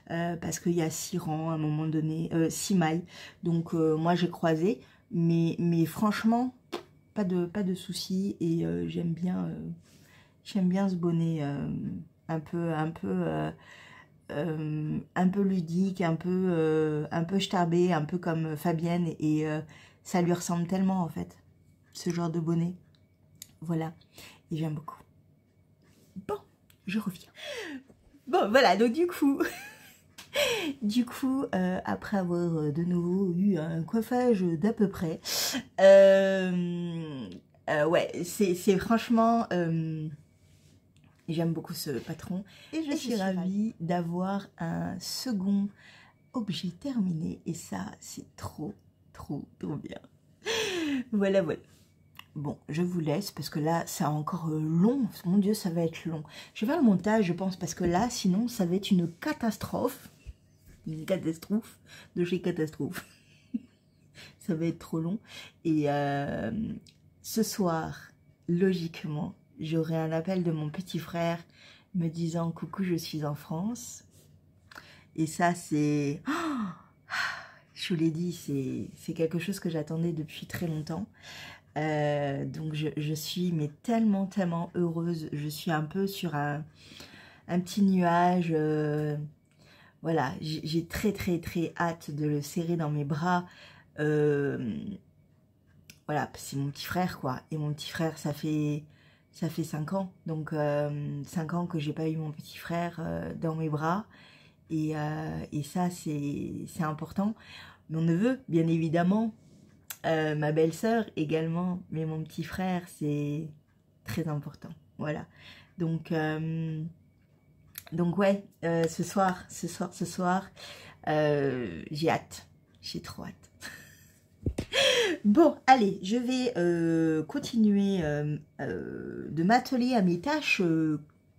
parce qu'il y a 6 rangs à un moment donné, 6 mailles. Donc moi j'ai croisé, mais franchement, pas de souci et j'aime bien ce bonnet un peu un peu ludique, un peu starbé, un peu comme Fabienne, et ça lui ressemble tellement en fait, ce genre de bonnet. Voilà, et j'aime beaucoup. Bon, je reviens. Bon, voilà, donc du coup, après avoir de nouveau eu un coiffage d'à peu près, ouais, c'est franchement, j'aime beaucoup ce patron. Et je suis ravie d'avoir un second objet terminé. Et ça, c'est trop bien. Voilà, voilà. Bon, je vous laisse parce que là, c'est encore long. Mon Dieu, ça va être long. Je vais faire le montage, je pense, parce que là, sinon, ça va être une catastrophe. Une catastrophe de chez Catastrophe. Ça va être trop long. Et ce soir, logiquement, j'aurai un appel de mon petit frère me disant « Coucou, je suis en France ». Et ça, c'est... Oh, je vous l'ai dit, c'est quelque chose que j'attendais depuis très longtemps. Donc je suis mais tellement heureuse. Je suis un peu sur un petit nuage. Voilà, j'ai très hâte de le serrer dans mes bras. Voilà, c'est mon petit frère quoi. Et mon petit frère, ça fait 5 ans. Donc 5 ans que j'ai pas eu mon petit frère dans mes bras. Et ça, c'est important. Mon neveu, bien évidemment. Ma belle-sœur également, mais mon petit frère, c'est très important. Voilà. Donc ouais, ce soir, j'ai hâte. J'ai trop hâte. Bon, allez, je vais continuer de m'atteler à mes tâches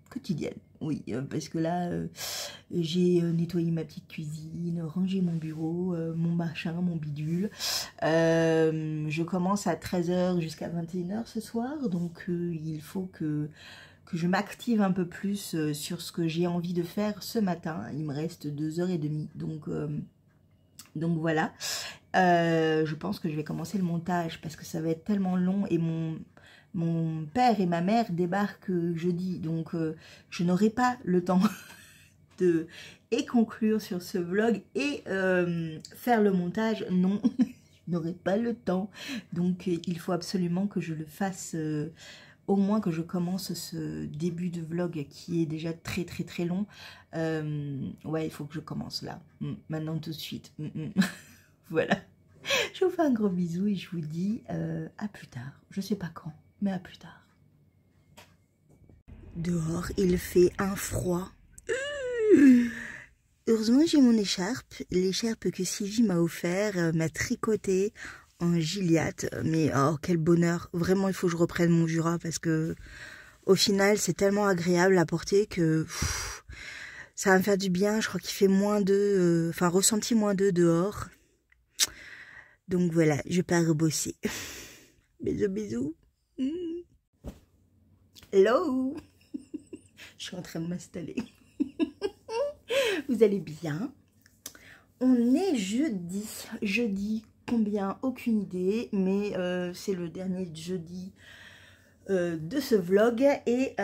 quotidiennes. Oui, parce que là, j'ai nettoyé ma petite cuisine, rangé mon bureau, mon machin, mon bidule. Je commence à 13 h jusqu'à 21 h ce soir, donc il faut que je m'active un peu plus sur ce que j'ai envie de faire ce matin. Il me reste 2 h 30, donc voilà. Je pense que je vais commencer le montage parce que ça va être tellement long et mon père et ma mère débarquent jeudi, donc je n'aurai pas le temps de conclure sur ce vlog et faire le montage. Non, je n'aurai pas le temps, donc il faut absolument que je le fasse, au moins que je commence ce début de vlog qui est déjà très long. Ouais, il faut que je commence là, maintenant tout de suite. Voilà. Je vous fais un gros bisou et je vous dis à plus tard. Je sais pas quand, mais à plus tard. Dehors, il fait un froid. Heureusement, j'ai mon écharpe. L'écharpe que Sylvie m'a offert, m'a tricoté en Gilliatt. Mais oh, quel bonheur. Vraiment, il faut que je reprenne mon Jura parce que au final, c'est tellement agréable à porter que ça va me faire du bien. Je crois qu'il fait -2, enfin ressenti -2 dehors. Donc voilà, je pars bosser. Bisous, bisous. Hello. Je suis en train de m'installer. Vous allez bien? On est jeudi. Jeudi, combien? Aucune idée. Mais c'est le dernier jeudi de ce vlog. Et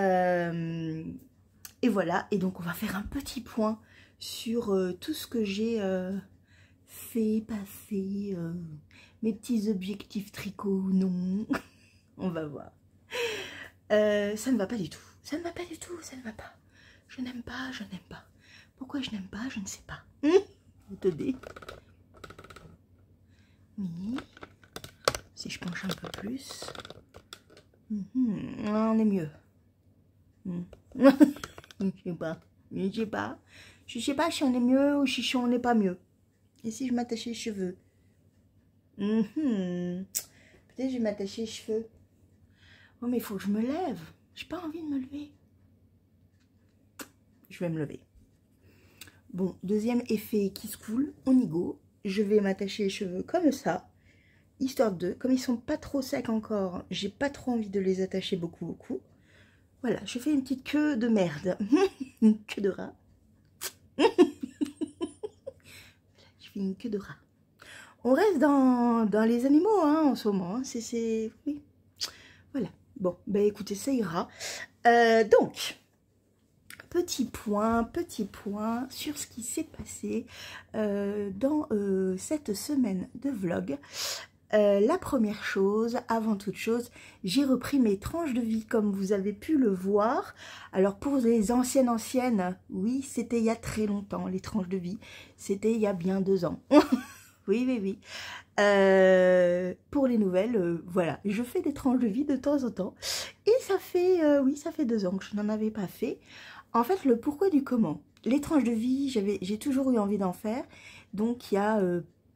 voilà. Et donc, on va faire un petit point sur tout ce que j'ai fait, passé. Mes petits objectifs tricot, non. On va voir. Ça ne va pas du tout. Ça ne va pas du tout. Ça ne va pas. Je n'aime pas. Je n'aime pas. Pourquoi je n'aime pas? Je ne sais pas. Attendez. Oui. Si je penche un peu plus. On est mieux. Je sais pas. Je sais pas. Je sais pas si on est mieux ou si on n'est pas mieux. Et si je m'attachais les cheveux? Peut-être je vais m'attacher les cheveux. Oh, mais il faut que je me lève. J'ai pas envie de me lever. Je vais me lever. Bon, deuxième effet qui se coule, on y go. Je vais m'attacher les cheveux comme ça, histoire de, comme ils sont pas trop secs encore, j'ai pas trop envie de les attacher beaucoup. Voilà, je fais une petite queue de merde. Une queue de rat. Je fais une queue de rat. On reste dans les animaux hein, en ce moment. Hein. Oui. Voilà. Bon, ben écoutez, ça ira. Donc, petit point sur ce qui s'est passé dans cette semaine de vlog. La première chose, avant toute chose, j'ai repris mes tranches de vie comme vous avez pu le voir. Alors pour les anciennes, oui, c'était il y a très longtemps, les tranches de vie. C'était il y a bien 2 ans. Oui. Pour les nouvelles, voilà, je fais des tranches de vie de temps en temps. Et ça fait, oui, ça fait 2 ans que je n'en avais pas fait. En fait, le pourquoi du comment. Les tranches de vie, j'ai toujours eu envie d'en faire. Donc il y a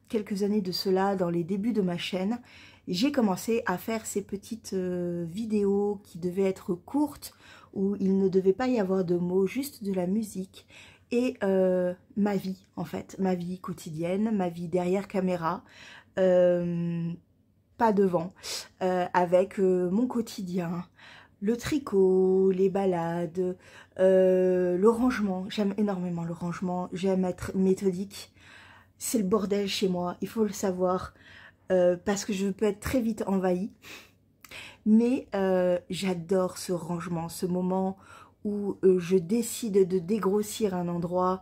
quelques années de cela, dans les débuts de ma chaîne, j'ai commencé à faire ces petites vidéos qui devaient être courtes, où il ne devait pas y avoir de mots, juste de la musique. Et ma vie, en fait, ma vie quotidienne, ma vie derrière caméra, pas devant, avec mon quotidien, le tricot, les balades, le rangement. J'aime énormément le rangement, j'aime être méthodique. C'est le bordel chez moi, il faut le savoir, parce que je peux être très vite envahie. Mais j'adore ce rangement, ce moment où je décide de dégrossir un endroit,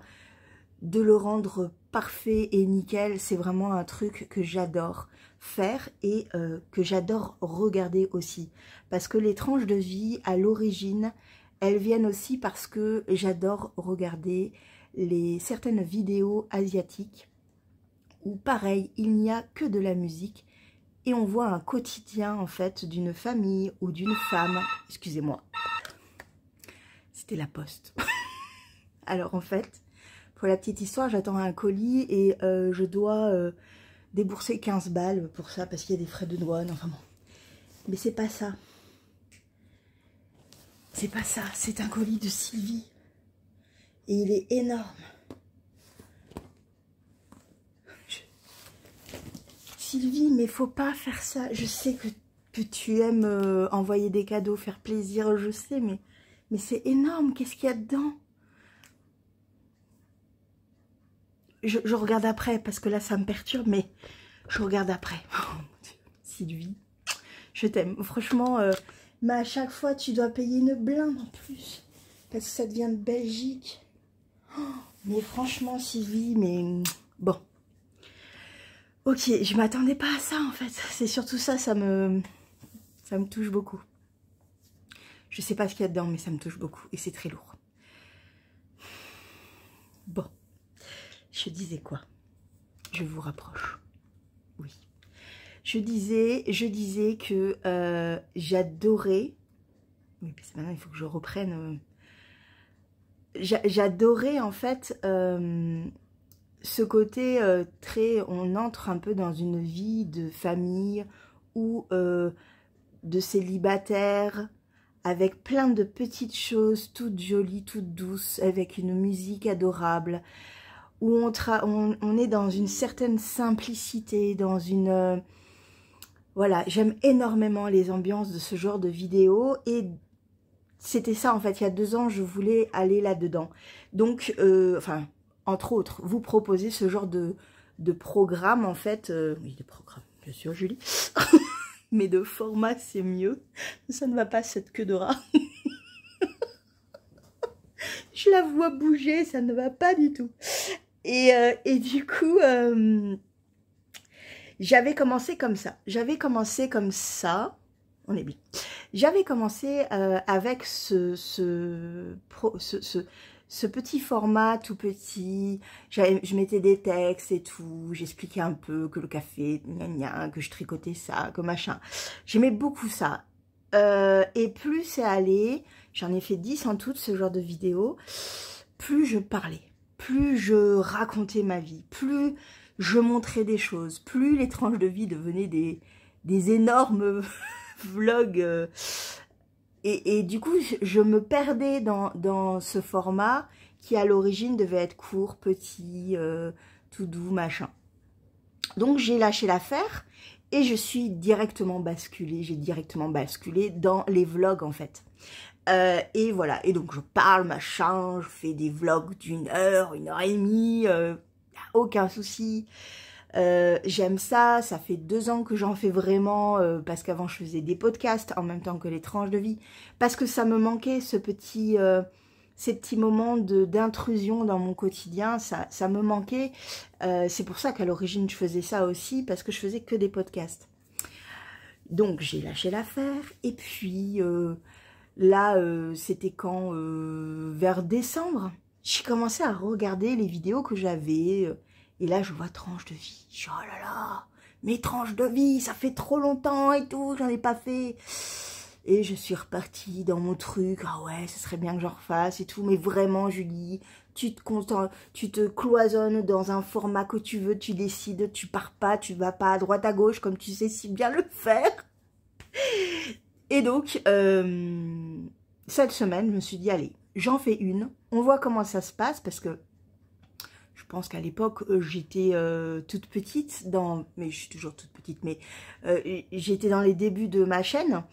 de le rendre parfait et nickel. C'est vraiment un truc que j'adore faire et que j'adore regarder aussi. Parce que les tranches de vie, à l'origine, elles viennent aussi parce que j'adore regarder certaines vidéos asiatiques où pareil, il n'y a que de la musique et on voit un quotidien en fait d'une famille ou d'une femme. Excusez-moi, c'était la poste. Alors en fait, pour la petite histoire, j'attends un colis et je dois débourser 15 balles pour ça parce qu'il y a des frais de douane, enfin bon. Mais c'est pas ça. C'est pas ça, c'est un colis de Sylvie. Et il est énorme. Sylvie, mais faut pas faire ça. Je sais que tu aimes envoyer des cadeaux, faire plaisir, je sais, mais c'est énorme. Qu'est-ce qu'il y a dedans? Je regarde après, parce que là, ça me perturbe, mais je regarde après. Oh, mon Dieu. Sylvie, je t'aime. Franchement, mais à chaque fois, tu dois payer une blinde en plus, parce que ça devient de Belgique. Oh, mais franchement, Sylvie, mais bon. Ok, je m'attendais pas à ça en fait. C'est surtout ça, ça me touche beaucoup. Je sais pas ce qu'il y a dedans, mais ça me touche beaucoup. Et c'est très lourd. Bon, je disais quoi? Je vous rapproche. Oui. Je disais que j'adorais... Oui, parce que maintenant il faut que je reprenne... J'adorais en fait... ce côté très, on entre un peu dans une vie de famille ou de célibataire, avec plein de petites choses toutes jolies, toutes douces, avec une musique adorable, où on est dans une certaine simplicité, dans une... voilà, j'aime énormément les ambiances de ce genre de vidéos et c'était ça en fait, il y a 2 ans, je voulais aller là-dedans. Donc, enfin... entre autres, vous proposez ce genre de programme, en fait. Oui, de programme, bien sûr, Julie. Mais de format, c'est mieux. Ça ne va pas, cette queue de rat. Je la vois bouger, ça ne va pas du tout. Et du coup, j'avais commencé comme ça. On est bien. J'avais commencé avec ce petit format tout petit, je mettais des textes et tout, j'expliquais un peu que le café, gna gna, que je tricotais ça, que machin. J'aimais beaucoup ça. Et plus c'est allé, j'en ai fait 10 en tout, ce genre de vidéo, plus je parlais, plus je racontais ma vie, plus je montrais des choses, plus les tranches de vie devenaient des énormes vlogs. Et du coup, je me perdais dans ce format qui, à l'origine, devait être court, petit, tout doux, machin. Donc, j'ai lâché l'affaire et je suis directement basculée. J'ai directement basculé dans les vlogs, en fait. Et voilà. Et donc, je parle, machin, je fais des vlogs d'1 heure, 1h30, aucun souci. J'aime ça, ça fait 2 ans que j'en fais vraiment, parce qu'avant je faisais des podcasts en même temps que les tranches de vie, parce que ça me manquait ce petit ces petits moments d'intrusion dans mon quotidien, ça me manquait. C'est pour ça qu'à l'origine, je faisais ça aussi, parce que je faisais que des podcasts. Donc, j'ai lâché l'affaire. Et puis, là, c'était quand vers décembre, j'ai commencé à regarder les vidéos que j'avais. Et là, je vois tranches de vie. Je dis, oh là là, mes tranches de vie, ça fait trop longtemps et tout, j'en ai pas fait. Et je suis repartie dans mon truc, ah ouais, ce serait bien que j'en refasse et tout. Mais vraiment, Julie, tu te cloisonnes dans un format que tu veux, tu décides, tu pars pas, tu vas pas à droite à gauche comme tu sais si bien le faire. Et donc, cette semaine, je me suis dit, allez, j'en fais une, on voit comment ça se passe, parce que je pense qu'à l'époque, j'étais toute petite, mais je suis toujours toute petite, mais j'étais dans les débuts de ma chaîne.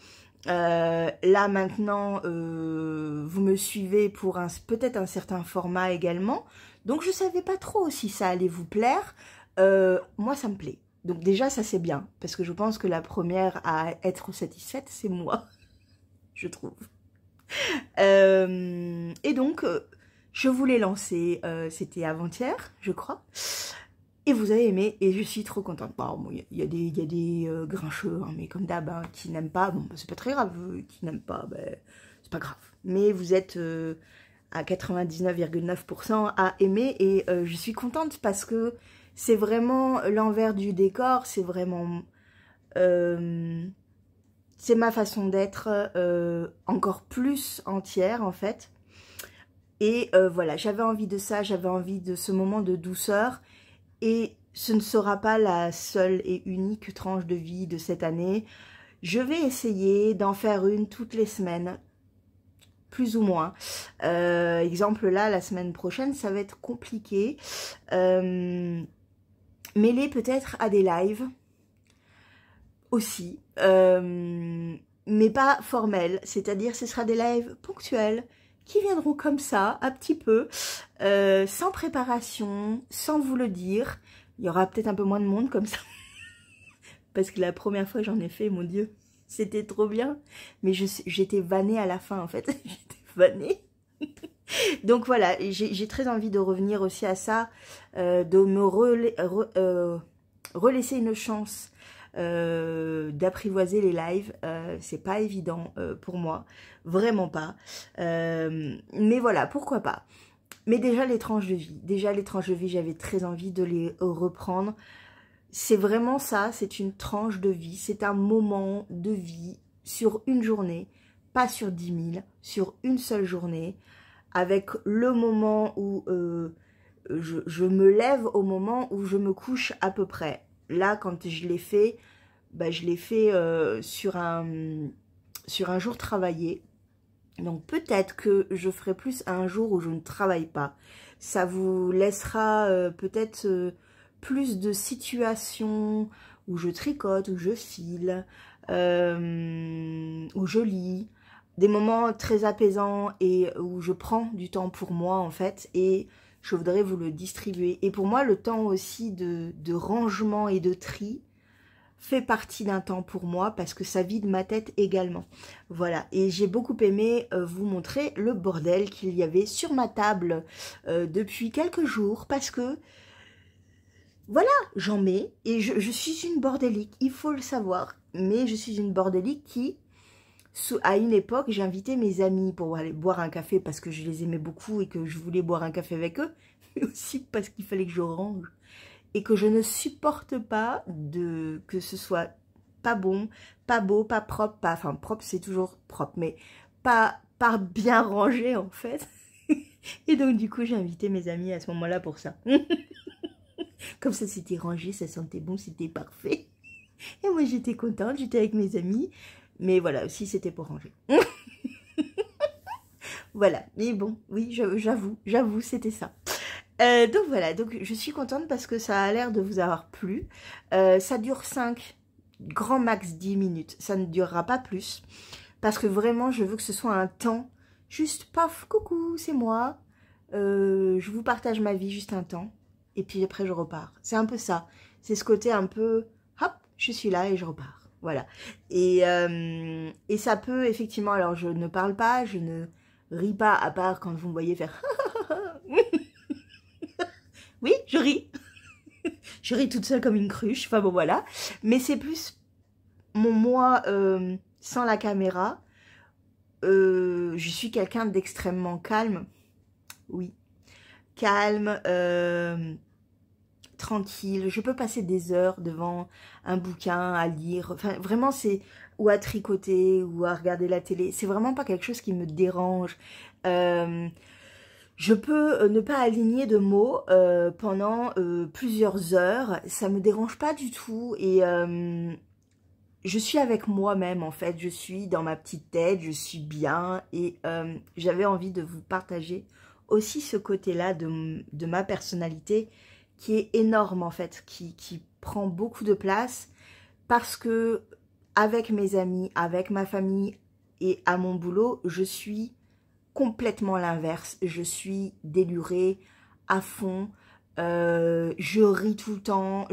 Là maintenant vous me suivez pour peut-être un certain format également, donc je savais pas trop si ça allait vous plaire. Moi ça me plaît, donc déjà ça c'est bien, parce que je pense que la première à être satisfaite c'est moi, je trouve. Et donc je voulais lancer, c'était avant-hier je crois. Et vous avez aimé, et je suis trop contente. Bon, il y a des grincheux, hein, mais comme d'hab, hein, qui n'aiment pas, bon, bah, c'est pas très grave, qui n'aiment pas, ben, c'est pas grave. Mais vous êtes à 99,9% à aimer, et je suis contente parce que c'est vraiment l'envers du décor, c'est vraiment... c'est ma façon d'être encore plus entière, en fait. Et voilà, j'avais envie de ça, j'avais envie de ce moment de douceur. Et ce ne sera pas la seule et unique tranche de vie de cette année. Je vais essayer d'en faire une toutes les semaines, plus ou moins. Exemple là, la semaine prochaine, ça va être compliqué. Mêler peut-être à des lives aussi. Mais pas formels, c'est-à-dire ce sera des lives ponctuels qui viendront comme ça, un petit peu, sans préparation, sans vous le dire. Il y aura peut-être un peu moins de monde comme ça. Parce que la première fois j'en ai fait, mon Dieu, c'était trop bien. Mais j'étais vannée à la fin, en fait. J'étais vannée. Donc voilà, j'ai très envie de revenir aussi à ça, de me relaisser une chance d'apprivoiser les lives. C'est pas évident pour moi, vraiment pas, mais voilà, pourquoi pas. Mais déjà les tranches de vie, j'avais très envie de les reprendre. C'est vraiment ça, c'est une tranche de vie, c'est un moment de vie sur une journée, pas sur 10 000, sur une seule journée, avec le moment où je me lève au moment où je me couche à peu près. Là, quand je l'ai fait, bah, je l'ai fait sur un jour travaillé. Donc peut-être que je ferai plus un jour où je ne travaille pas. Ça vous laissera peut-être plus de situations où je tricote, où je file, où je lis. Des moments très apaisants et où je prends du temps pour moi en fait. Et je voudrais vous le distribuer. Et pour moi, le temps aussi de rangement et de tri fait partie d'un temps pour moi parce que ça vide ma tête également. Voilà, et j'ai beaucoup aimé vous montrer le bordel qu'il y avait sur ma table depuis quelques jours parce que, voilà, j'en mets et je suis une bordélique, il faut le savoir. Mais je suis une bordélique qui, à une époque, j'invitais mes amis pour aller boire un café parce que je les aimais beaucoup et que je voulais boire un café avec eux, mais aussi parce qu'il fallait que je range. Et que je ne supporte pas que ce soit pas bon, pas beau, pas propre, enfin propre c'est toujours propre, mais pas bien rangé en fait. Et donc du coup j'ai invité mes amis à ce moment-là pour ça. Comme ça c'était rangé, ça sentait bon, c'était parfait. Et moi j'étais contente, j'étais avec mes amis, mais voilà, aussi c'était pour ranger. Voilà, mais bon, oui, j'avoue, c'était ça. Donc voilà, donc je suis contente parce que ça a l'air de vous avoir plu. Ça dure 5, grand max 10 minutes. Ça ne durera pas plus. Parce que vraiment, je veux que ce soit un temps. Juste, paf, coucou, c'est moi. Je vous partage ma vie, juste un temps. Et puis après, je repars. C'est un peu ça. C'est ce côté un peu, hop, je suis là et je repars. Voilà. Et ça peut, effectivement, alors je ne parle pas, je ne ris pas à part quand vous me voyez faire. Oui, je ris. Je ris toute seule comme une cruche. Enfin bon, voilà. Mais c'est plus mon moi sans la caméra. Je suis quelqu'un d'extrêmement calme. Oui. Calme, tranquille. Je peux passer des heures devant un bouquin à lire. Enfin, vraiment, c'est... Ou à tricoter, ou à regarder la télé. C'est vraiment pas quelque chose qui me dérange. Je peux ne pas aligner de mots pendant plusieurs heures. Ça me dérange pas du tout. Et je suis avec moi-même, en fait. Je suis dans ma petite tête. Je suis bien. Et j'avais envie de vous partager aussi ce côté-là de ma personnalité qui est énorme, en fait. Qui prend beaucoup de place. Parce que avec mes amis, avec ma famille et à mon boulot, je suis complètement l'inverse. Je suis délurée, à fond, je ris tout le temps,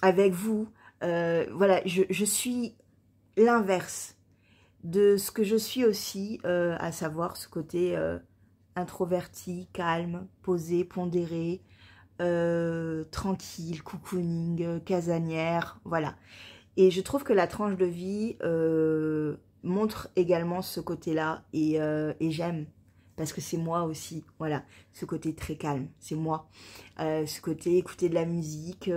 avec vous, voilà, je suis l'inverse de ce que je suis aussi, à savoir ce côté introverti, calme, posé, pondéré, tranquille, cocooning, casanière, voilà. Et je trouve que la tranche de vie montre également ce côté-là et j'aime parce que c'est moi aussi, voilà, ce côté très calme, c'est moi. Ce côté écouter de la musique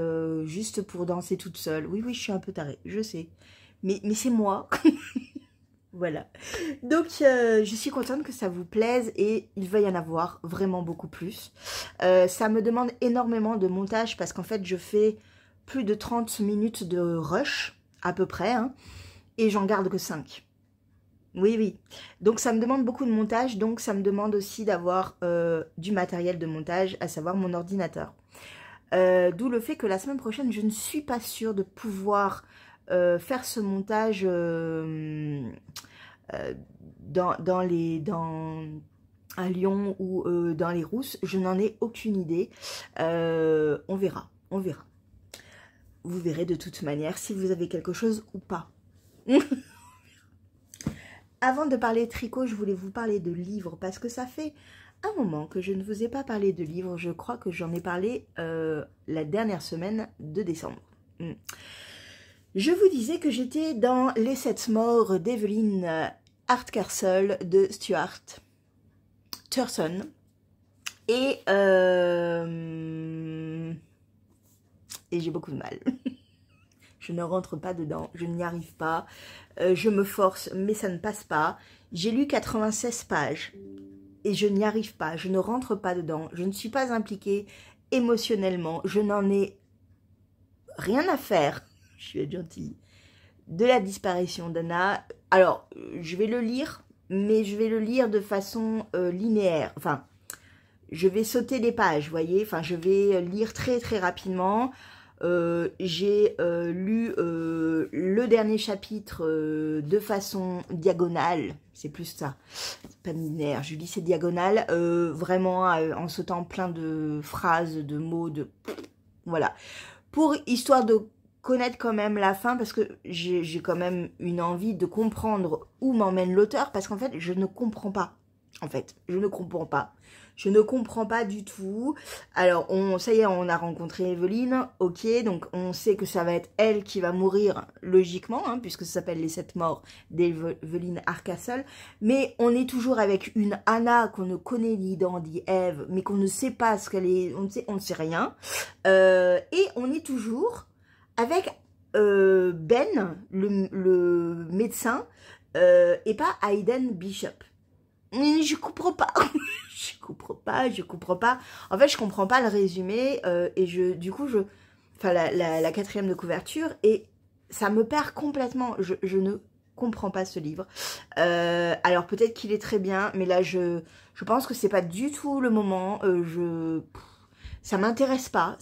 juste pour danser toute seule. Oui, oui, je suis un peu tarée, je sais, mais c'est moi. Voilà. Donc, je suis contente que ça vous plaise et il va y en avoir vraiment beaucoup plus. Ça me demande énormément de montage parce qu'en fait, je fais plus de 30 minutes de rush, à peu près, hein, et j'en garde que 5. Oui, oui. Donc, ça me demande beaucoup de montage, donc ça me demande aussi d'avoir du matériel de montage, à savoir mon ordinateur. D'où le fait que la semaine prochaine, je ne suis pas sûre de pouvoir faire ce montage à Lyon ou dans les Rousses. Je n'en ai aucune idée. On verra, on verra. Vous verrez de toute manière si vous avez quelque chose ou pas. Avant de parler tricot, je voulais vous parler de livres parce que ça fait un moment que je ne vous ai pas parlé de livres. Je crois que j'en ai parlé la dernière semaine de décembre. Je vous disais que j'étais dans Les 7 morts d'Evelyn Hardcastle de Stuart Turton. Et j'ai beaucoup de mal. Je ne rentre pas dedans, je n'y arrive pas. Je me force, mais ça ne passe pas. J'ai lu 96 pages et je n'y arrive pas. Je ne rentre pas dedans. Je ne suis pas impliquée émotionnellement. Je n'en ai rien à faire. Je vais être gentille. De la disparition d'Anna. Alors, je vais le lire, mais je vais le lire de façon linéaire. Enfin, je vais sauter des pages, vous voyez. Enfin, je vais lire très très rapidement. J'ai lu le dernier chapitre de façon diagonale. C'est plus ça. C'est pas linéaire. Je lis ces diagonales vraiment en sautant plein de phrases, de mots, de... Voilà. Pour histoire de connaître quand même la fin, parce que j'ai quand même une envie de comprendre où m'emmène l'auteur, parce qu'en fait, je ne comprends pas. En fait, je ne comprends pas. Je ne comprends pas du tout. Alors, ça y est, on a rencontré Evelyn, ok, donc on sait que ça va être elle qui va mourir logiquement, hein, puisque ça s'appelle Les 7 morts d'Evelyn Hardcastle, mais on est toujours avec une Anna qu'on ne connaît ni dans ni Eve, mais qu'on ne sait pas ce qu'elle est, on ne sait rien, et on est toujours avec Ben, le médecin, et pas Hayden Bishop. Je comprends pas. Je comprends pas. En fait, je comprends pas le résumé et du coup, enfin, la quatrième de couverture et ça me perd complètement. Je ne comprends pas ce livre. Alors peut-être qu'il est très bien, mais là, je pense que c'est pas du tout le moment. Ça m'intéresse pas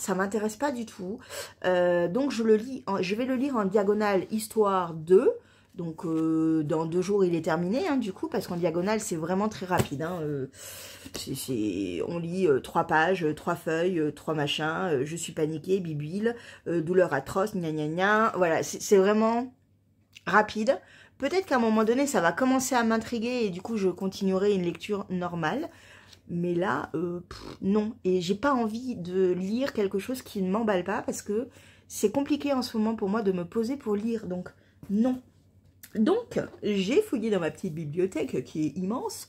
du tout. Donc je vais le lire en diagonale histoire 2. Donc, dans 2 jours, il est terminé, hein, du coup, parce qu'en diagonale, c'est vraiment très rapide. Hein, on lit 3 pages, 3 feuilles, 3 machins, je suis paniquée, bibile, douleur atroce, gna gna gna. Voilà, c'est vraiment rapide Peut-être qu'à un moment donné, ça va commencer à m'intriguer et du coup, je continuerai une lecture normale. Mais là, non. Et j'ai pas envie de lire quelque chose qui ne m'emballe pas parce que c'est compliqué en ce moment pour moi de me poser pour lire. Donc, non. Donc, j'ai fouillé dans ma petite bibliothèque qui est immense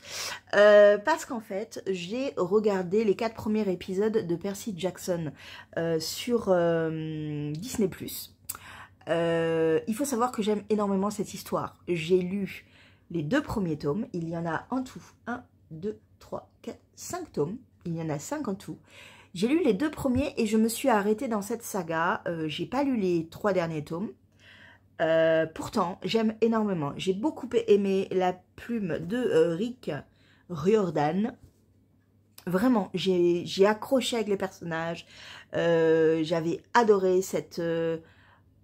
parce qu'en fait, j'ai regardé les 4 premiers épisodes de Percy Jackson sur Disney+. Il faut savoir que j'aime énormément cette histoire. J'ai lu les 2 premiers tomes. Il y en a en tout 1, 2, 3, 4, 5 tomes. Il y en a 5 en tout. J'ai lu les 2 premiers et je me suis arrêtée dans cette saga. J'ai pas lu les 3 derniers tomes. Pourtant, j'aime énormément. J'ai beaucoup aimé la plume de Rick Riordan. Vraiment, j'ai accroché avec les personnages. J'avais adoré cette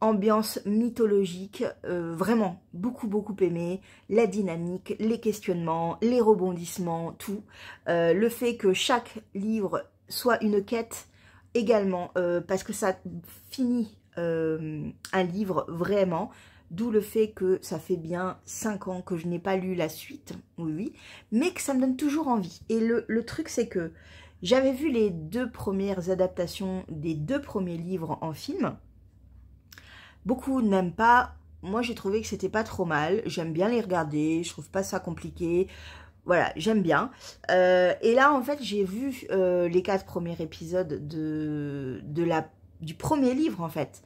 ambiance mythologique. Vraiment, beaucoup aimé. La dynamique, les questionnements, les rebondissements, tout. Le fait que chaque livre soit une quête également, parce que ça finit un livre vraiment, d'où le fait que ça fait bien 5 ans que je n'ai pas lu la suite, oui, mais que ça me donne toujours envie. Et le truc c'est que j'avais vu les 2 premières adaptations des 2 premiers livres en film, beaucoup n'aiment pas, moi j'ai trouvé que c'était pas trop mal, j'aime bien les regarder, je trouve pas ça compliqué. Voilà, j'aime bien. Et là, en fait, j'ai vu les 4 premiers épisodes du premier livre, en fait.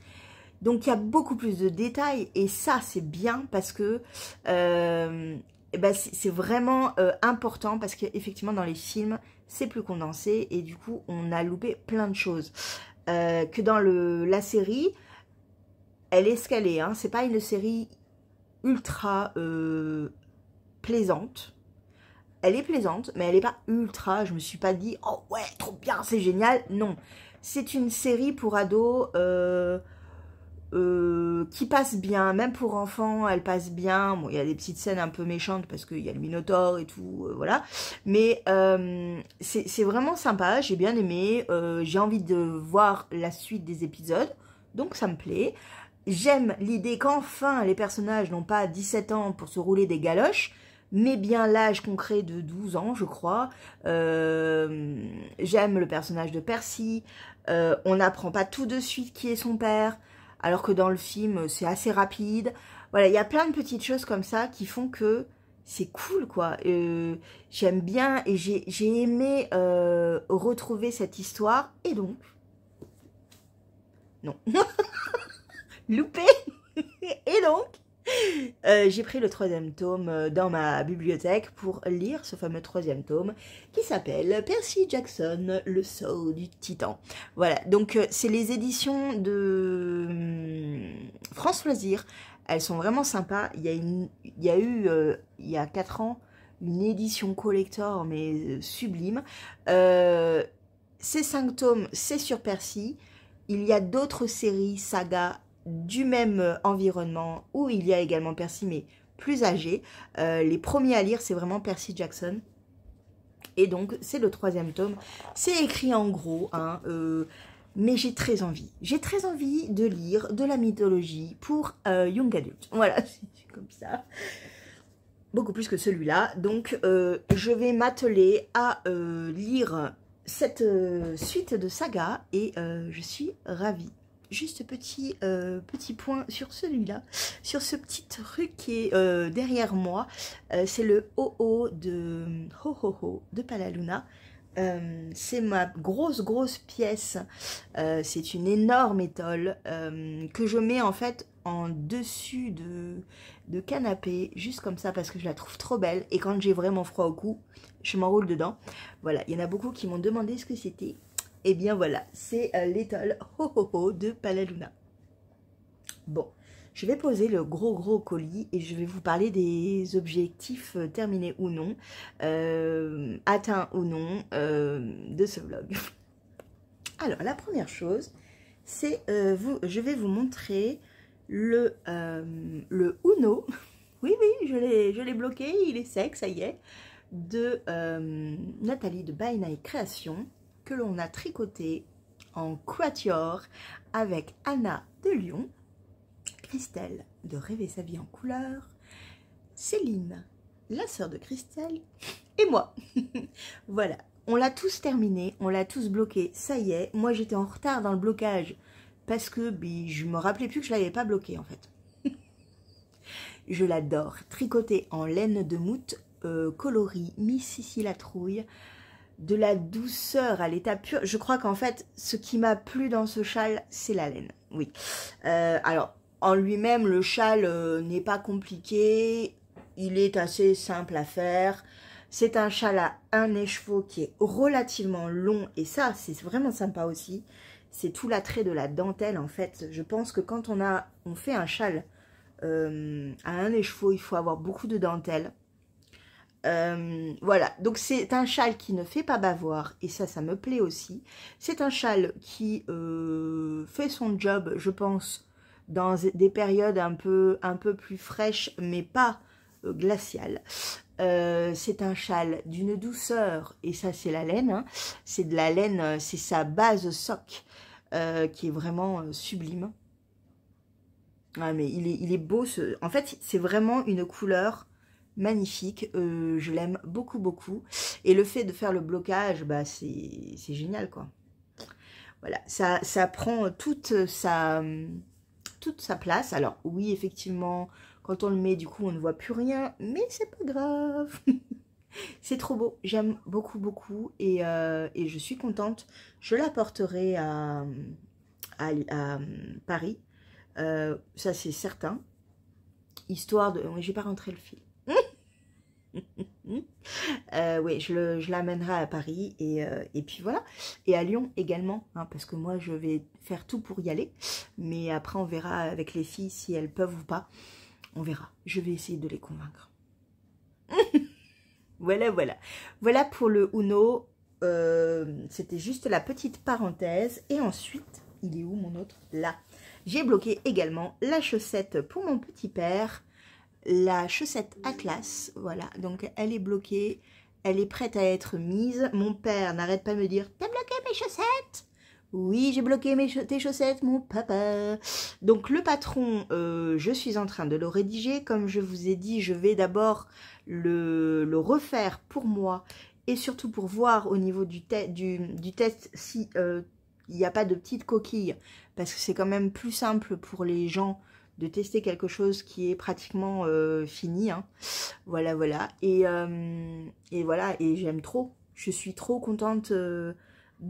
Donc, il y a beaucoup plus de détails. Et ça, c'est bien parce que c'est vraiment important. Parce qu'effectivement, dans les films, c'est plus condensé. Et du coup, on a loupé plein de choses. Que dans la série, elle est ce qu'elle est. Hein. C'est pas une série ultra plaisante. Elle est plaisante, mais elle n'est pas ultra, je me suis pas dit, oh ouais, trop bien, c'est génial. Non, c'est une série pour ados qui passe bien, même pour enfants, elle passe bien. Bon, il y a des petites scènes un peu méchantes parce qu'il y a le Minotaure et tout, voilà. Mais c'est vraiment sympa, j'ai bien aimé. J'ai envie de voir la suite des épisodes, donc ça me plaît. J'aime l'idée qu'enfin les personnages n'ont pas 17 ans pour se rouler des galoches, mais bien l'âge concret de 12 ans, je crois. J'aime le personnage de Percy. On n'apprend pas tout de suite qui est son père, alors que dans le film, c'est assez rapide. Voilà, il y a plein de petites choses comme ça qui font que c'est cool, quoi. J'aime bien et j'ai aimé retrouver cette histoire. Et donc, non, loupé. Et donc, j'ai pris le 3e tome dans ma bibliothèque pour lire ce fameux 3e tome qui s'appelle Percy Jackson, le sceau du titan. Voilà, donc c'est les éditions de France Loisirs. Elles sont vraiment sympas. Il y a eu, il y a 4 ans, une édition collector, mais sublime. Ces 5 tomes, c'est sur Percy. Il y a d'autres séries, sagas, du même environnement où il y a également Percy mais plus âgé. Les premiers à lire c'est vraiment Percy Jackson et donc c'est le 3e tome, c'est écrit en gros hein, mais j'ai très envie de lire de la mythologie pour young adult, voilà, c'est comme ça, beaucoup plus que celui-là, donc je vais m'atteler à lire cette suite de saga et je suis ravie. Juste petit point sur celui-là, sur ce petit truc qui est derrière moi. C'est le Ho-Ho de Palaluna. C'est ma grosse pièce. C'est une énorme étole que je mets en fait en dessus de canapé, juste comme ça parce que je la trouve trop belle. Et quand j'ai vraiment froid au cou, je m'enroule dedans. Voilà, il y en a beaucoup qui m'ont demandé ce que c'était. Et bien voilà, c'est l'étole Ho-Ho-Ho de Palaluna. Bon, je vais poser le gros colis et je vais vous parler des objectifs terminés ou non, atteints ou non de ce vlog. Alors, la première chose, c'est, je vais vous montrer le Uno. Oui, je l'ai bloqué, il est sec, ça y est, de Nathalie de By Night Création, que l'on a tricoté en quatuor avec Anna de Lyon, Christelle de Rêver sa vie en couleur, Céline, la sœur de Christelle, et moi. Voilà, on l'a tous terminé, on l'a tous bloqué, ça y est. Moi, j'étais en retard dans le blocage parce que je me rappelais plus que je l'avais pas bloqué en fait. Je l'adore, tricoté en laine de moute, coloris Miss Sissi la trouille, de la douceur à l'état pur. Je crois qu'en fait, ce qui m'a plu dans ce châle, c'est la laine, oui. Alors, en lui-même, le châle n'est pas compliqué, il est assez simple à faire. C'est un châle à un écheveau qui est relativement long, et ça, c'est vraiment sympa aussi. C'est tout l'attrait de la dentelle, en fait. Je pense que quand on fait un châle à un écheveau, il faut avoir beaucoup de dentelle. Voilà, donc c'est un châle qui ne fait pas bavoir, et ça me plaît aussi. C'est un châle qui fait son job, je pense, dans des périodes un peu plus fraîches, mais pas glaciales. C'est un châle d'une douceur, et ça c'est la laine, hein. C'est de la laine, c'est sa base soc, qui est vraiment sublime. Ah, mais il est beau, en fait c'est vraiment une couleur magnifique, je l'aime beaucoup beaucoup, et le fait de faire le blocage, bah c'est génial quoi. Voilà, ça prend toute sa place. Alors oui, effectivement, quand on le met, du coup on ne voit plus rien, mais c'est pas grave. C'est trop beau, j'aime beaucoup beaucoup, et je suis contente. Je la porterai à Paris, ça c'est certain, histoire de... J'ai pas rentré le fil. Oui, je l'amènerai à Paris, et puis voilà. Et à Lyon également, hein, parce que moi je vais faire tout pour y aller. Mais après on verra avec les filles si elles peuvent ou pas. On verra, je vais essayer de les convaincre. Voilà, voilà. Voilà pour le Uno. C'était juste la petite parenthèse. Et ensuite, il est où mon autre? Là. J'ai bloqué également la chaussette pour mon petit père. La chaussette Atlas, voilà, donc elle est bloquée, elle est prête à être mise. Mon père n'arrête pas de me dire « T'as bloqué mes chaussettes ?» Oui, j'ai bloqué tes chaussettes, mon papa. Donc le patron, je suis en train de le rédiger. Comme je vous ai dit, je vais d'abord le refaire pour moi, et surtout pour voir au niveau du test si il n'y a pas de petites coquilles, parce que c'est quand même plus simple pour les gens de tester quelque chose qui est pratiquement fini, hein. Voilà, voilà. Et voilà, et j'aime trop. Je suis trop contente de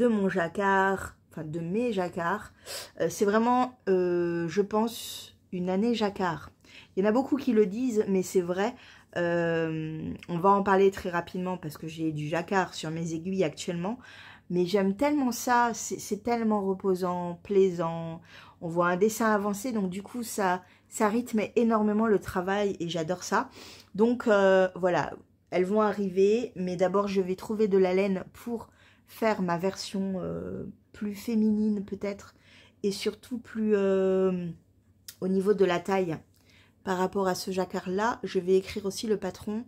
mon jacquard, enfin de mes jacquards. C'est vraiment, je pense, une année jacquard. Il y en a beaucoup qui le disent, mais c'est vrai. On va en parler très rapidement parce que j'ai du jacquard sur mes aiguilles actuellement. Mais j'aime tellement ça, c'est tellement reposant, plaisant. On voit un dessin avancé, donc du coup, ça rythme énormément le travail, et j'adore ça. Donc, voilà, elles vont arriver, mais d'abord, je vais trouver de la laine pour faire ma version plus féminine, peut-être, et surtout plus au niveau de la taille. Par rapport à ce jacquard-là, je vais écrire aussi le patron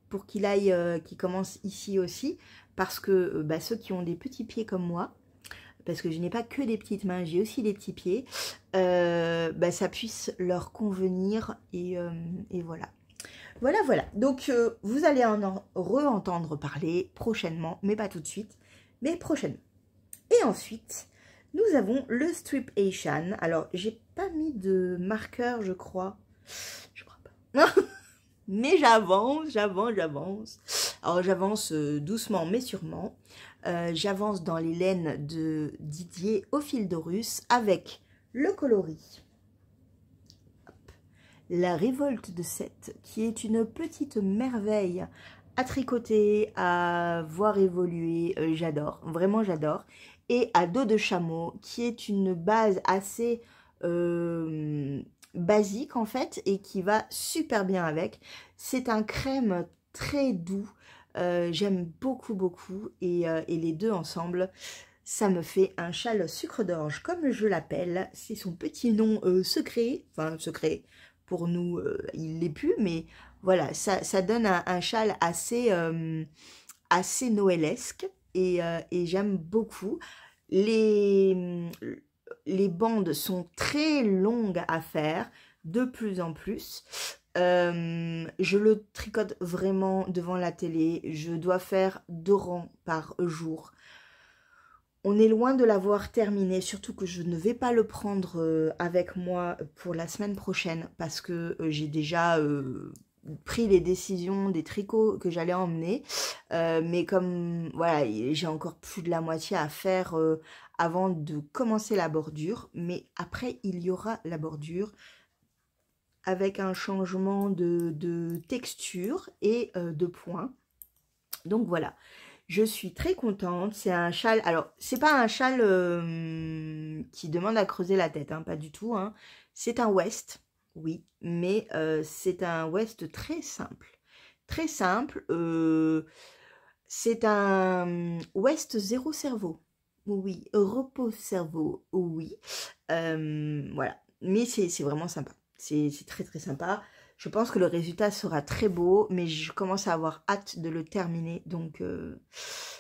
pour qu'il aille, qu'il commence ici aussi, parce que ceux qui ont des petits pieds comme moi, parce que je n'ai pas que des petites mains, j'ai aussi des petits pieds, ça puisse leur convenir, et voilà. Voilà, voilà. Donc, vous allez en re-entendre parler prochainement, mais pas tout de suite, mais prochainement. Et ensuite, nous avons le Strip Asian. Alors, j'ai pas mis de marqueur, je crois. Je crois pas. Mais j'avance. Alors, j'avance doucement, mais sûrement. J'avance dans les laines de Didier au fil de russe avec le coloris. Hop. La révolte de Seth, qui est une petite merveille à tricoter, à voir évoluer. J'adore, vraiment j'adore. Et à dos de chameau, qui est une base assez basique en fait, et qui va super bien avec. C'est un crème très doux. J'aime beaucoup beaucoup, et les deux ensemble, ça me fait un châle sucre d'orge comme je l'appelle. C'est son petit nom secret, enfin secret pour nous, il l'est plus, mais voilà, ça donne un châle assez noëlesque, et j'aime beaucoup. Les bandes sont très longues à faire, de plus en plus. Je le tricote vraiment devant la télé. Je dois faire 2 rangs par jour. On est loin de l'avoir terminé, surtout que je ne vais pas le prendre avec moi pour la semaine prochaine parce que j'ai déjà pris les décisions des tricots que j'allais emmener. Mais comme voilà, j'ai encore plus de la moitié à faire avant de commencer la bordure. Mais après, il y aura la bordure avec un changement de texture et de point. Donc voilà. Je suis très contente, c'est un châle, alors c'est pas un châle qui demande à creuser la tête, hein, pas du tout, hein. C'est un West, oui, mais c'est un West très simple, c'est un West zéro cerveau, oui, repos cerveau, oui, voilà, mais c'est vraiment sympa, c'est très très sympa. Je pense que le résultat sera très beau, mais je commence à avoir hâte de le terminer. Donc,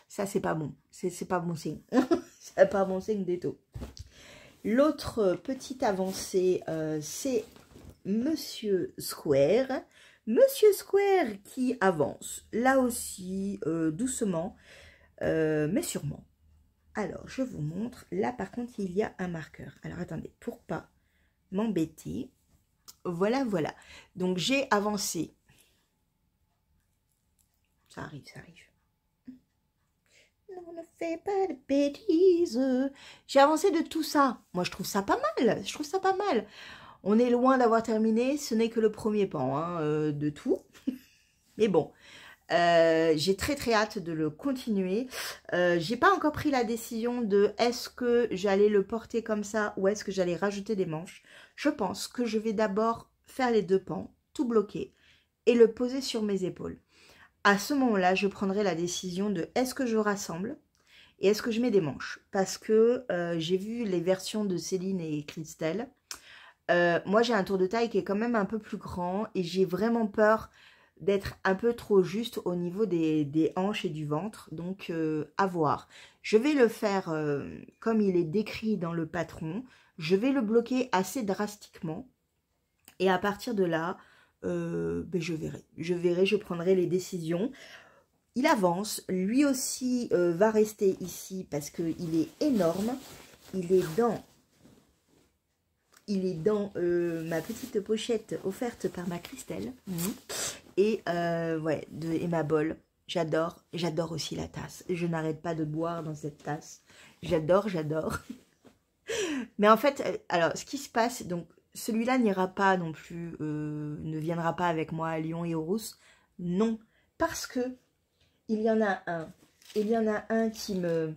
ça, c'est pas bon. C'est pas bon signe. C'est pas bon signe du tout. L'autre petite avancée, c'est Monsieur Square. Monsieur Square qui avance. Là aussi, doucement, mais sûrement. Alors, je vous montre. Là, par contre, il y a un marqueur. Alors, attendez, pour pas m'embêter... Voilà, voilà. Donc, j'ai avancé. Ça arrive, ça arrive. Non, ne fais pas de bêtises. J'ai avancé de tout ça. Moi, je trouve ça pas mal. Je trouve ça pas mal. On est loin d'avoir terminé. Ce n'est que le premier pan hein, de tout. Mais bon, j'ai très très hâte de le continuer. J'ai pas encore pris la décision de est-ce que j'allais le porter comme ça ou est-ce que j'allais rajouter des manches. Je pense que je vais d'abord faire les 2 pans, tout bloquer et le poser sur mes épaules. À ce moment-là, je prendrai la décision de est-ce que je rassemble et est-ce que je mets des manches. Parce que j'ai vu les versions de Céline et Christelle. Moi, j'ai un tour de taille qui est quand même un peu plus grand et j'ai vraiment peur d'être un peu trop juste au niveau des hanches et du ventre. Donc, à voir. Je vais le faire comme il est décrit dans le patron. Je vais le bloquer assez drastiquement. Et à partir de là, ben je verrai. Je prendrai les décisions. Il avance. Lui aussi va rester ici parce qu'il est énorme. Il est dans ma petite pochette offerte par ma Christelle. Et ouais, et ma bol. J'adore aussi la tasse. Je n'arrête pas de boire dans cette tasse. J'adore. Mais en fait, alors, ce qui se passe, donc, celui-là n'ira pas non plus, ne viendra pas avec moi à Lyon et au Rousse. Non, parce que il y en a un. Il y en a un qui me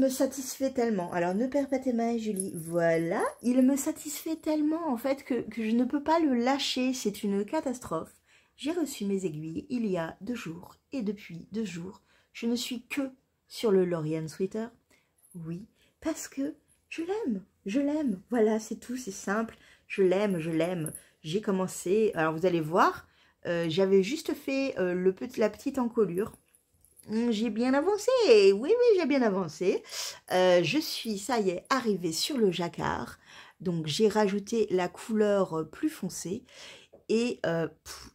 satisfait tellement. Alors, ne perds pas tes mains, Julie. Voilà, il me satisfait tellement, en fait, que je ne peux pas le lâcher. C'est une catastrophe. J'ai reçu mes aiguilles il y a 2 jours. Et depuis 2 jours, je ne suis que sur le Lauriane Sweater. Oui, parce que je l'aime. Voilà, c'est tout, c'est simple. Je l'aime. J'ai commencé, alors vous allez voir, j'avais juste fait la petite encolure. J'ai bien avancé, oui, j'ai bien avancé. Je suis, ça y est, arrivée sur le jacquard. Donc, j'ai rajouté la couleur plus foncée. Et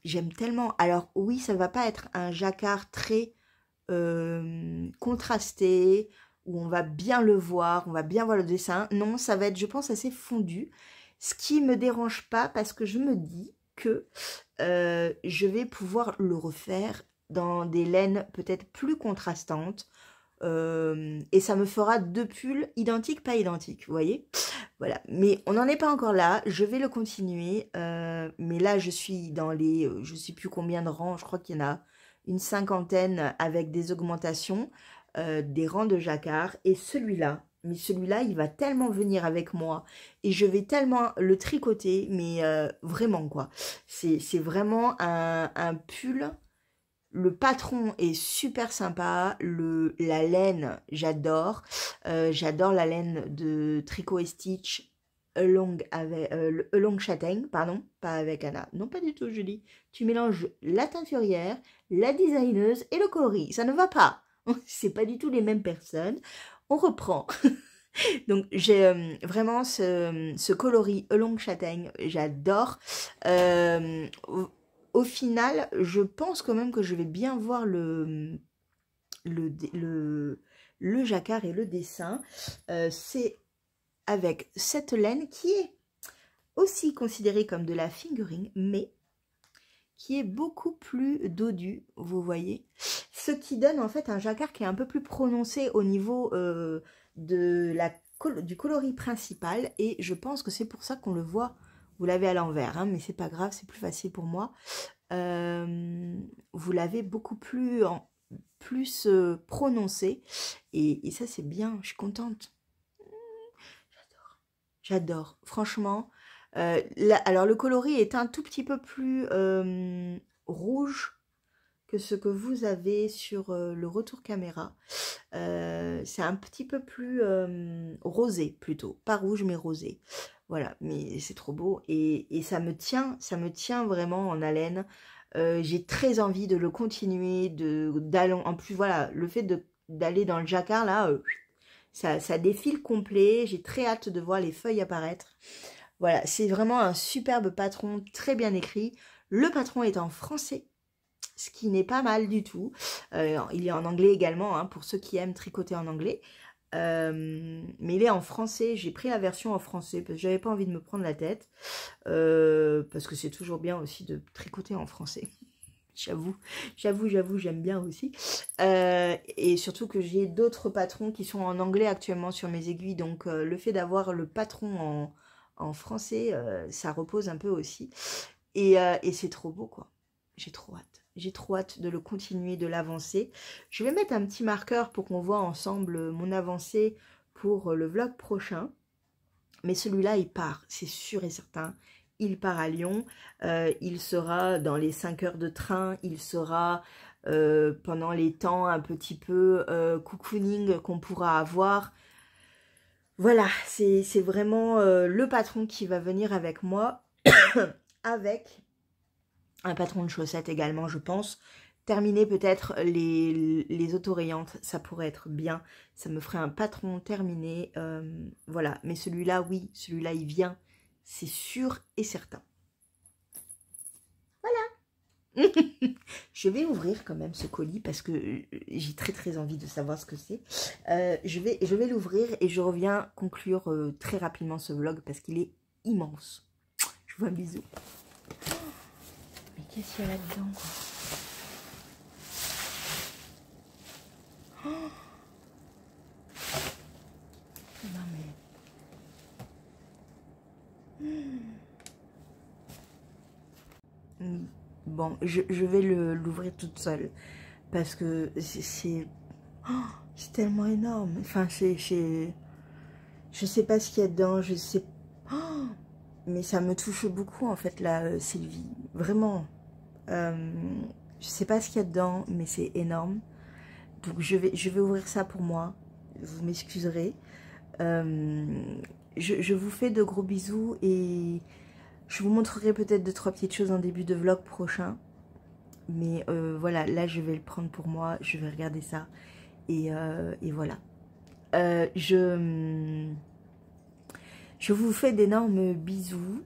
j'aime tellement. Alors, oui, ça ne va pas être un jacquard très contrasté, où on va bien le voir, on va bien voir le dessin. Non, ça va être, je pense, assez fondu. Ce qui ne me dérange pas parce que je me dis que je vais pouvoir le refaire dans des laines peut-être plus contrastantes. Et ça me fera 2 pulls identiques, pas identiques, vous voyez. Voilà, mais on n'en est pas encore là, je vais le continuer. Mais là, je suis dans les, je ne sais plus combien de rangs, je crois qu'il y en a une 50aine avec des augmentations, des rangs de jacquard. Et celui-là, mais celui-là, il va tellement venir avec moi et je vais tellement le tricoter, mais vraiment quoi. C'est vraiment un pull. Le patron est super sympa, la laine, j'adore. J'adore la laine de Tricot et Stitch Along Châtaigne, pardon, pas avec Anna. Non, pas du tout, Julie. Tu mélanges la teinturière, la designeuse et le coloris. Ça ne va pas. C'est pas du tout les mêmes personnes. On reprend. Donc j'ai vraiment ce coloris Elong Châtaigne, j'adore. Au final, je pense quand même que je vais bien voir le, le jacquard et le dessin. C'est avec cette laine qui est aussi considérée comme de la fingering, mais qui est beaucoup plus dodu, vous voyez. Ce qui donne en fait un jacquard qui est un peu plus prononcé au niveau du coloris principal. Et je pense que c'est pour ça qu'on le voit, vous l'avez à l'envers, hein, mais c'est pas grave, c'est plus facile pour moi. Vous l'avez beaucoup plus, prononcé. Et ça c'est bien, je suis contente. J'adore, franchement. Alors le coloris est un tout petit peu plus rouge que ce que vous avez sur le retour caméra. C'est un petit peu plus rosé plutôt, pas rouge mais rosé. Voilà, mais c'est trop beau et ça me tient vraiment en haleine. J'ai très envie de le continuer, d'aller en plus voilà, le fait d'aller dans le jacquard là, ça défile complet. J'ai très hâte de voir les feuilles apparaître. Voilà, c'est vraiment un superbe patron, très bien écrit. Le patron est en français, ce qui n'est pas mal du tout. Il est en anglais également, hein, pour ceux qui aiment tricoter en anglais. Mais il est en français. J'ai pris la version en français parce que j'avais pas envie de me prendre la tête. Parce que c'est toujours bien aussi de tricoter en français. J'avoue, j'aime bien aussi. Et surtout que j'ai d'autres patrons qui sont en anglais actuellement sur mes aiguilles. Donc le fait d'avoir le patron en français, ça repose un peu aussi. Et c'est trop beau, quoi. J'ai trop hâte. J'ai trop hâte de le continuer, de l'avancer. Je vais mettre un petit marqueur pour qu'on voit ensemble mon avancée pour le vlog prochain. Mais celui-là, il part, c'est sûr et certain. Il part à Lyon. Il sera dans les 5 heures de train. Il sera pendant les temps un petit peu cocooning qu'on pourra avoir. Voilà, c'est vraiment le patron qui va venir avec moi. Avec un patron de chaussettes également, je pense. Terminer peut-être les autorayantes, ça pourrait être bien. Ça me ferait un patron terminé. Voilà, mais celui-là, oui, celui-là, il vient. C'est sûr et certain. Voilà. Je vais ouvrir quand même ce colis parce que j'ai très envie de savoir ce que c'est. Je vais l'ouvrir et je reviens conclure très rapidement ce vlog parce qu'il est immense. Je vous fais un bisou. Mais qu'est-ce qu'il y a là-dedans, quoi? Oh, non mais... Bon, je vais l'ouvrir toute seule. Parce que c'est tellement énorme. Enfin, je sais pas ce qu'il y a dedans. Je sais... Oh, mais ça me touche beaucoup, en fait, là, Sylvie. Vraiment. Je sais pas ce qu'il y a dedans, mais c'est énorme. Donc, je vais ouvrir ça pour moi. Vous m'excuserez. Je vous fais de gros bisous et je vous montrerai peut-être 2-3 petites choses en début de vlog prochain. Mais voilà, là je vais le prendre pour moi, je vais regarder ça et voilà. Je vous fais d'énormes bisous.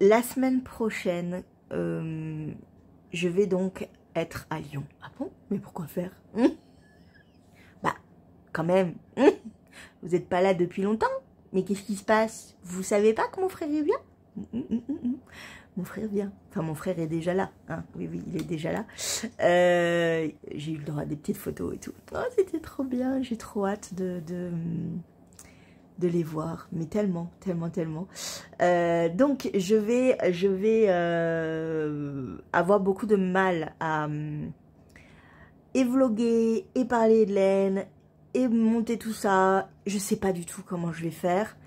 La semaine prochaine, je vais donc être à Lyon. Ah bon? Mais pourquoi faire? Bah, quand même. Vous n'êtes pas là depuis longtemps? Mais qu'est-ce qui se passe? Vous savez pas que mon frère est bien? Mon frère vient. Enfin, mon frère est déjà là. Hein. Oui, il est déjà là. J'ai eu le droit à des petites photos et tout. Oh, c'était trop bien. J'ai trop hâte de les voir. Mais tellement. Donc, je vais avoir beaucoup de mal à et vloguer, et parler de laine, et monter tout ça. Je sais pas du tout comment je vais faire.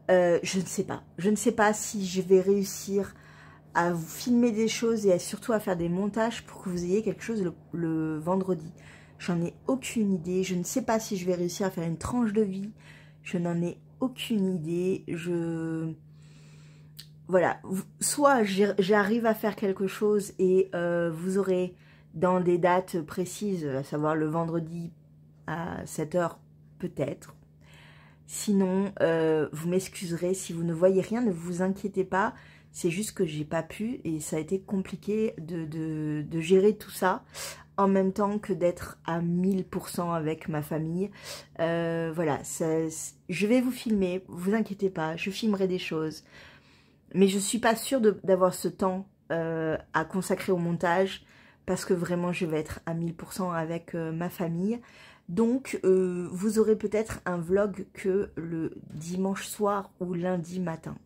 Je ne sais pas. Je ne sais pas si je vais réussir à vous filmer des choses et surtout à faire des montages pour que vous ayez quelque chose le vendredi. J'en ai aucune idée. Je ne sais pas si je vais réussir à faire une tranche de vie. Je n'en ai aucune idée. Voilà. Soit j'arrive à faire quelque chose et vous aurez dans des dates précises, à savoir le vendredi à 7 h peut-être. Sinon, vous m'excuserez si vous ne voyez rien, ne vous inquiétez pas. C'est juste que j'ai pas pu et ça a été compliqué de gérer tout ça en même temps que d'être à 1000% avec ma famille. Voilà, je vais vous filmer, vous inquiétez pas, je filmerai des choses. Mais je suis pas sûre d'avoir ce temps à consacrer au montage parce que vraiment je vais être à 1000% avec ma famille. Donc vous aurez peut-être un vlog que le dimanche soir ou lundi matin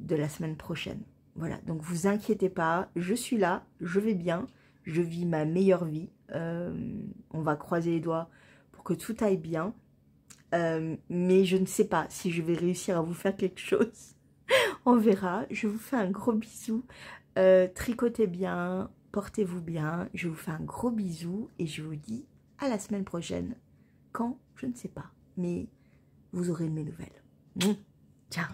de la semaine prochaine. Voilà, donc vous inquiétez pas, je suis là, je vais bien, je vis ma meilleure vie. On va croiser les doigts pour que tout aille bien. Mais je ne sais pas si je vais réussir à vous faire quelque chose. On verra. Je vous fais un gros bisou. Tricotez bien, portez-vous bien. Je vous fais un gros bisou et je vous dis à la semaine prochaine. Quand? Je ne sais pas. Mais vous aurez de mes nouvelles. Ciao.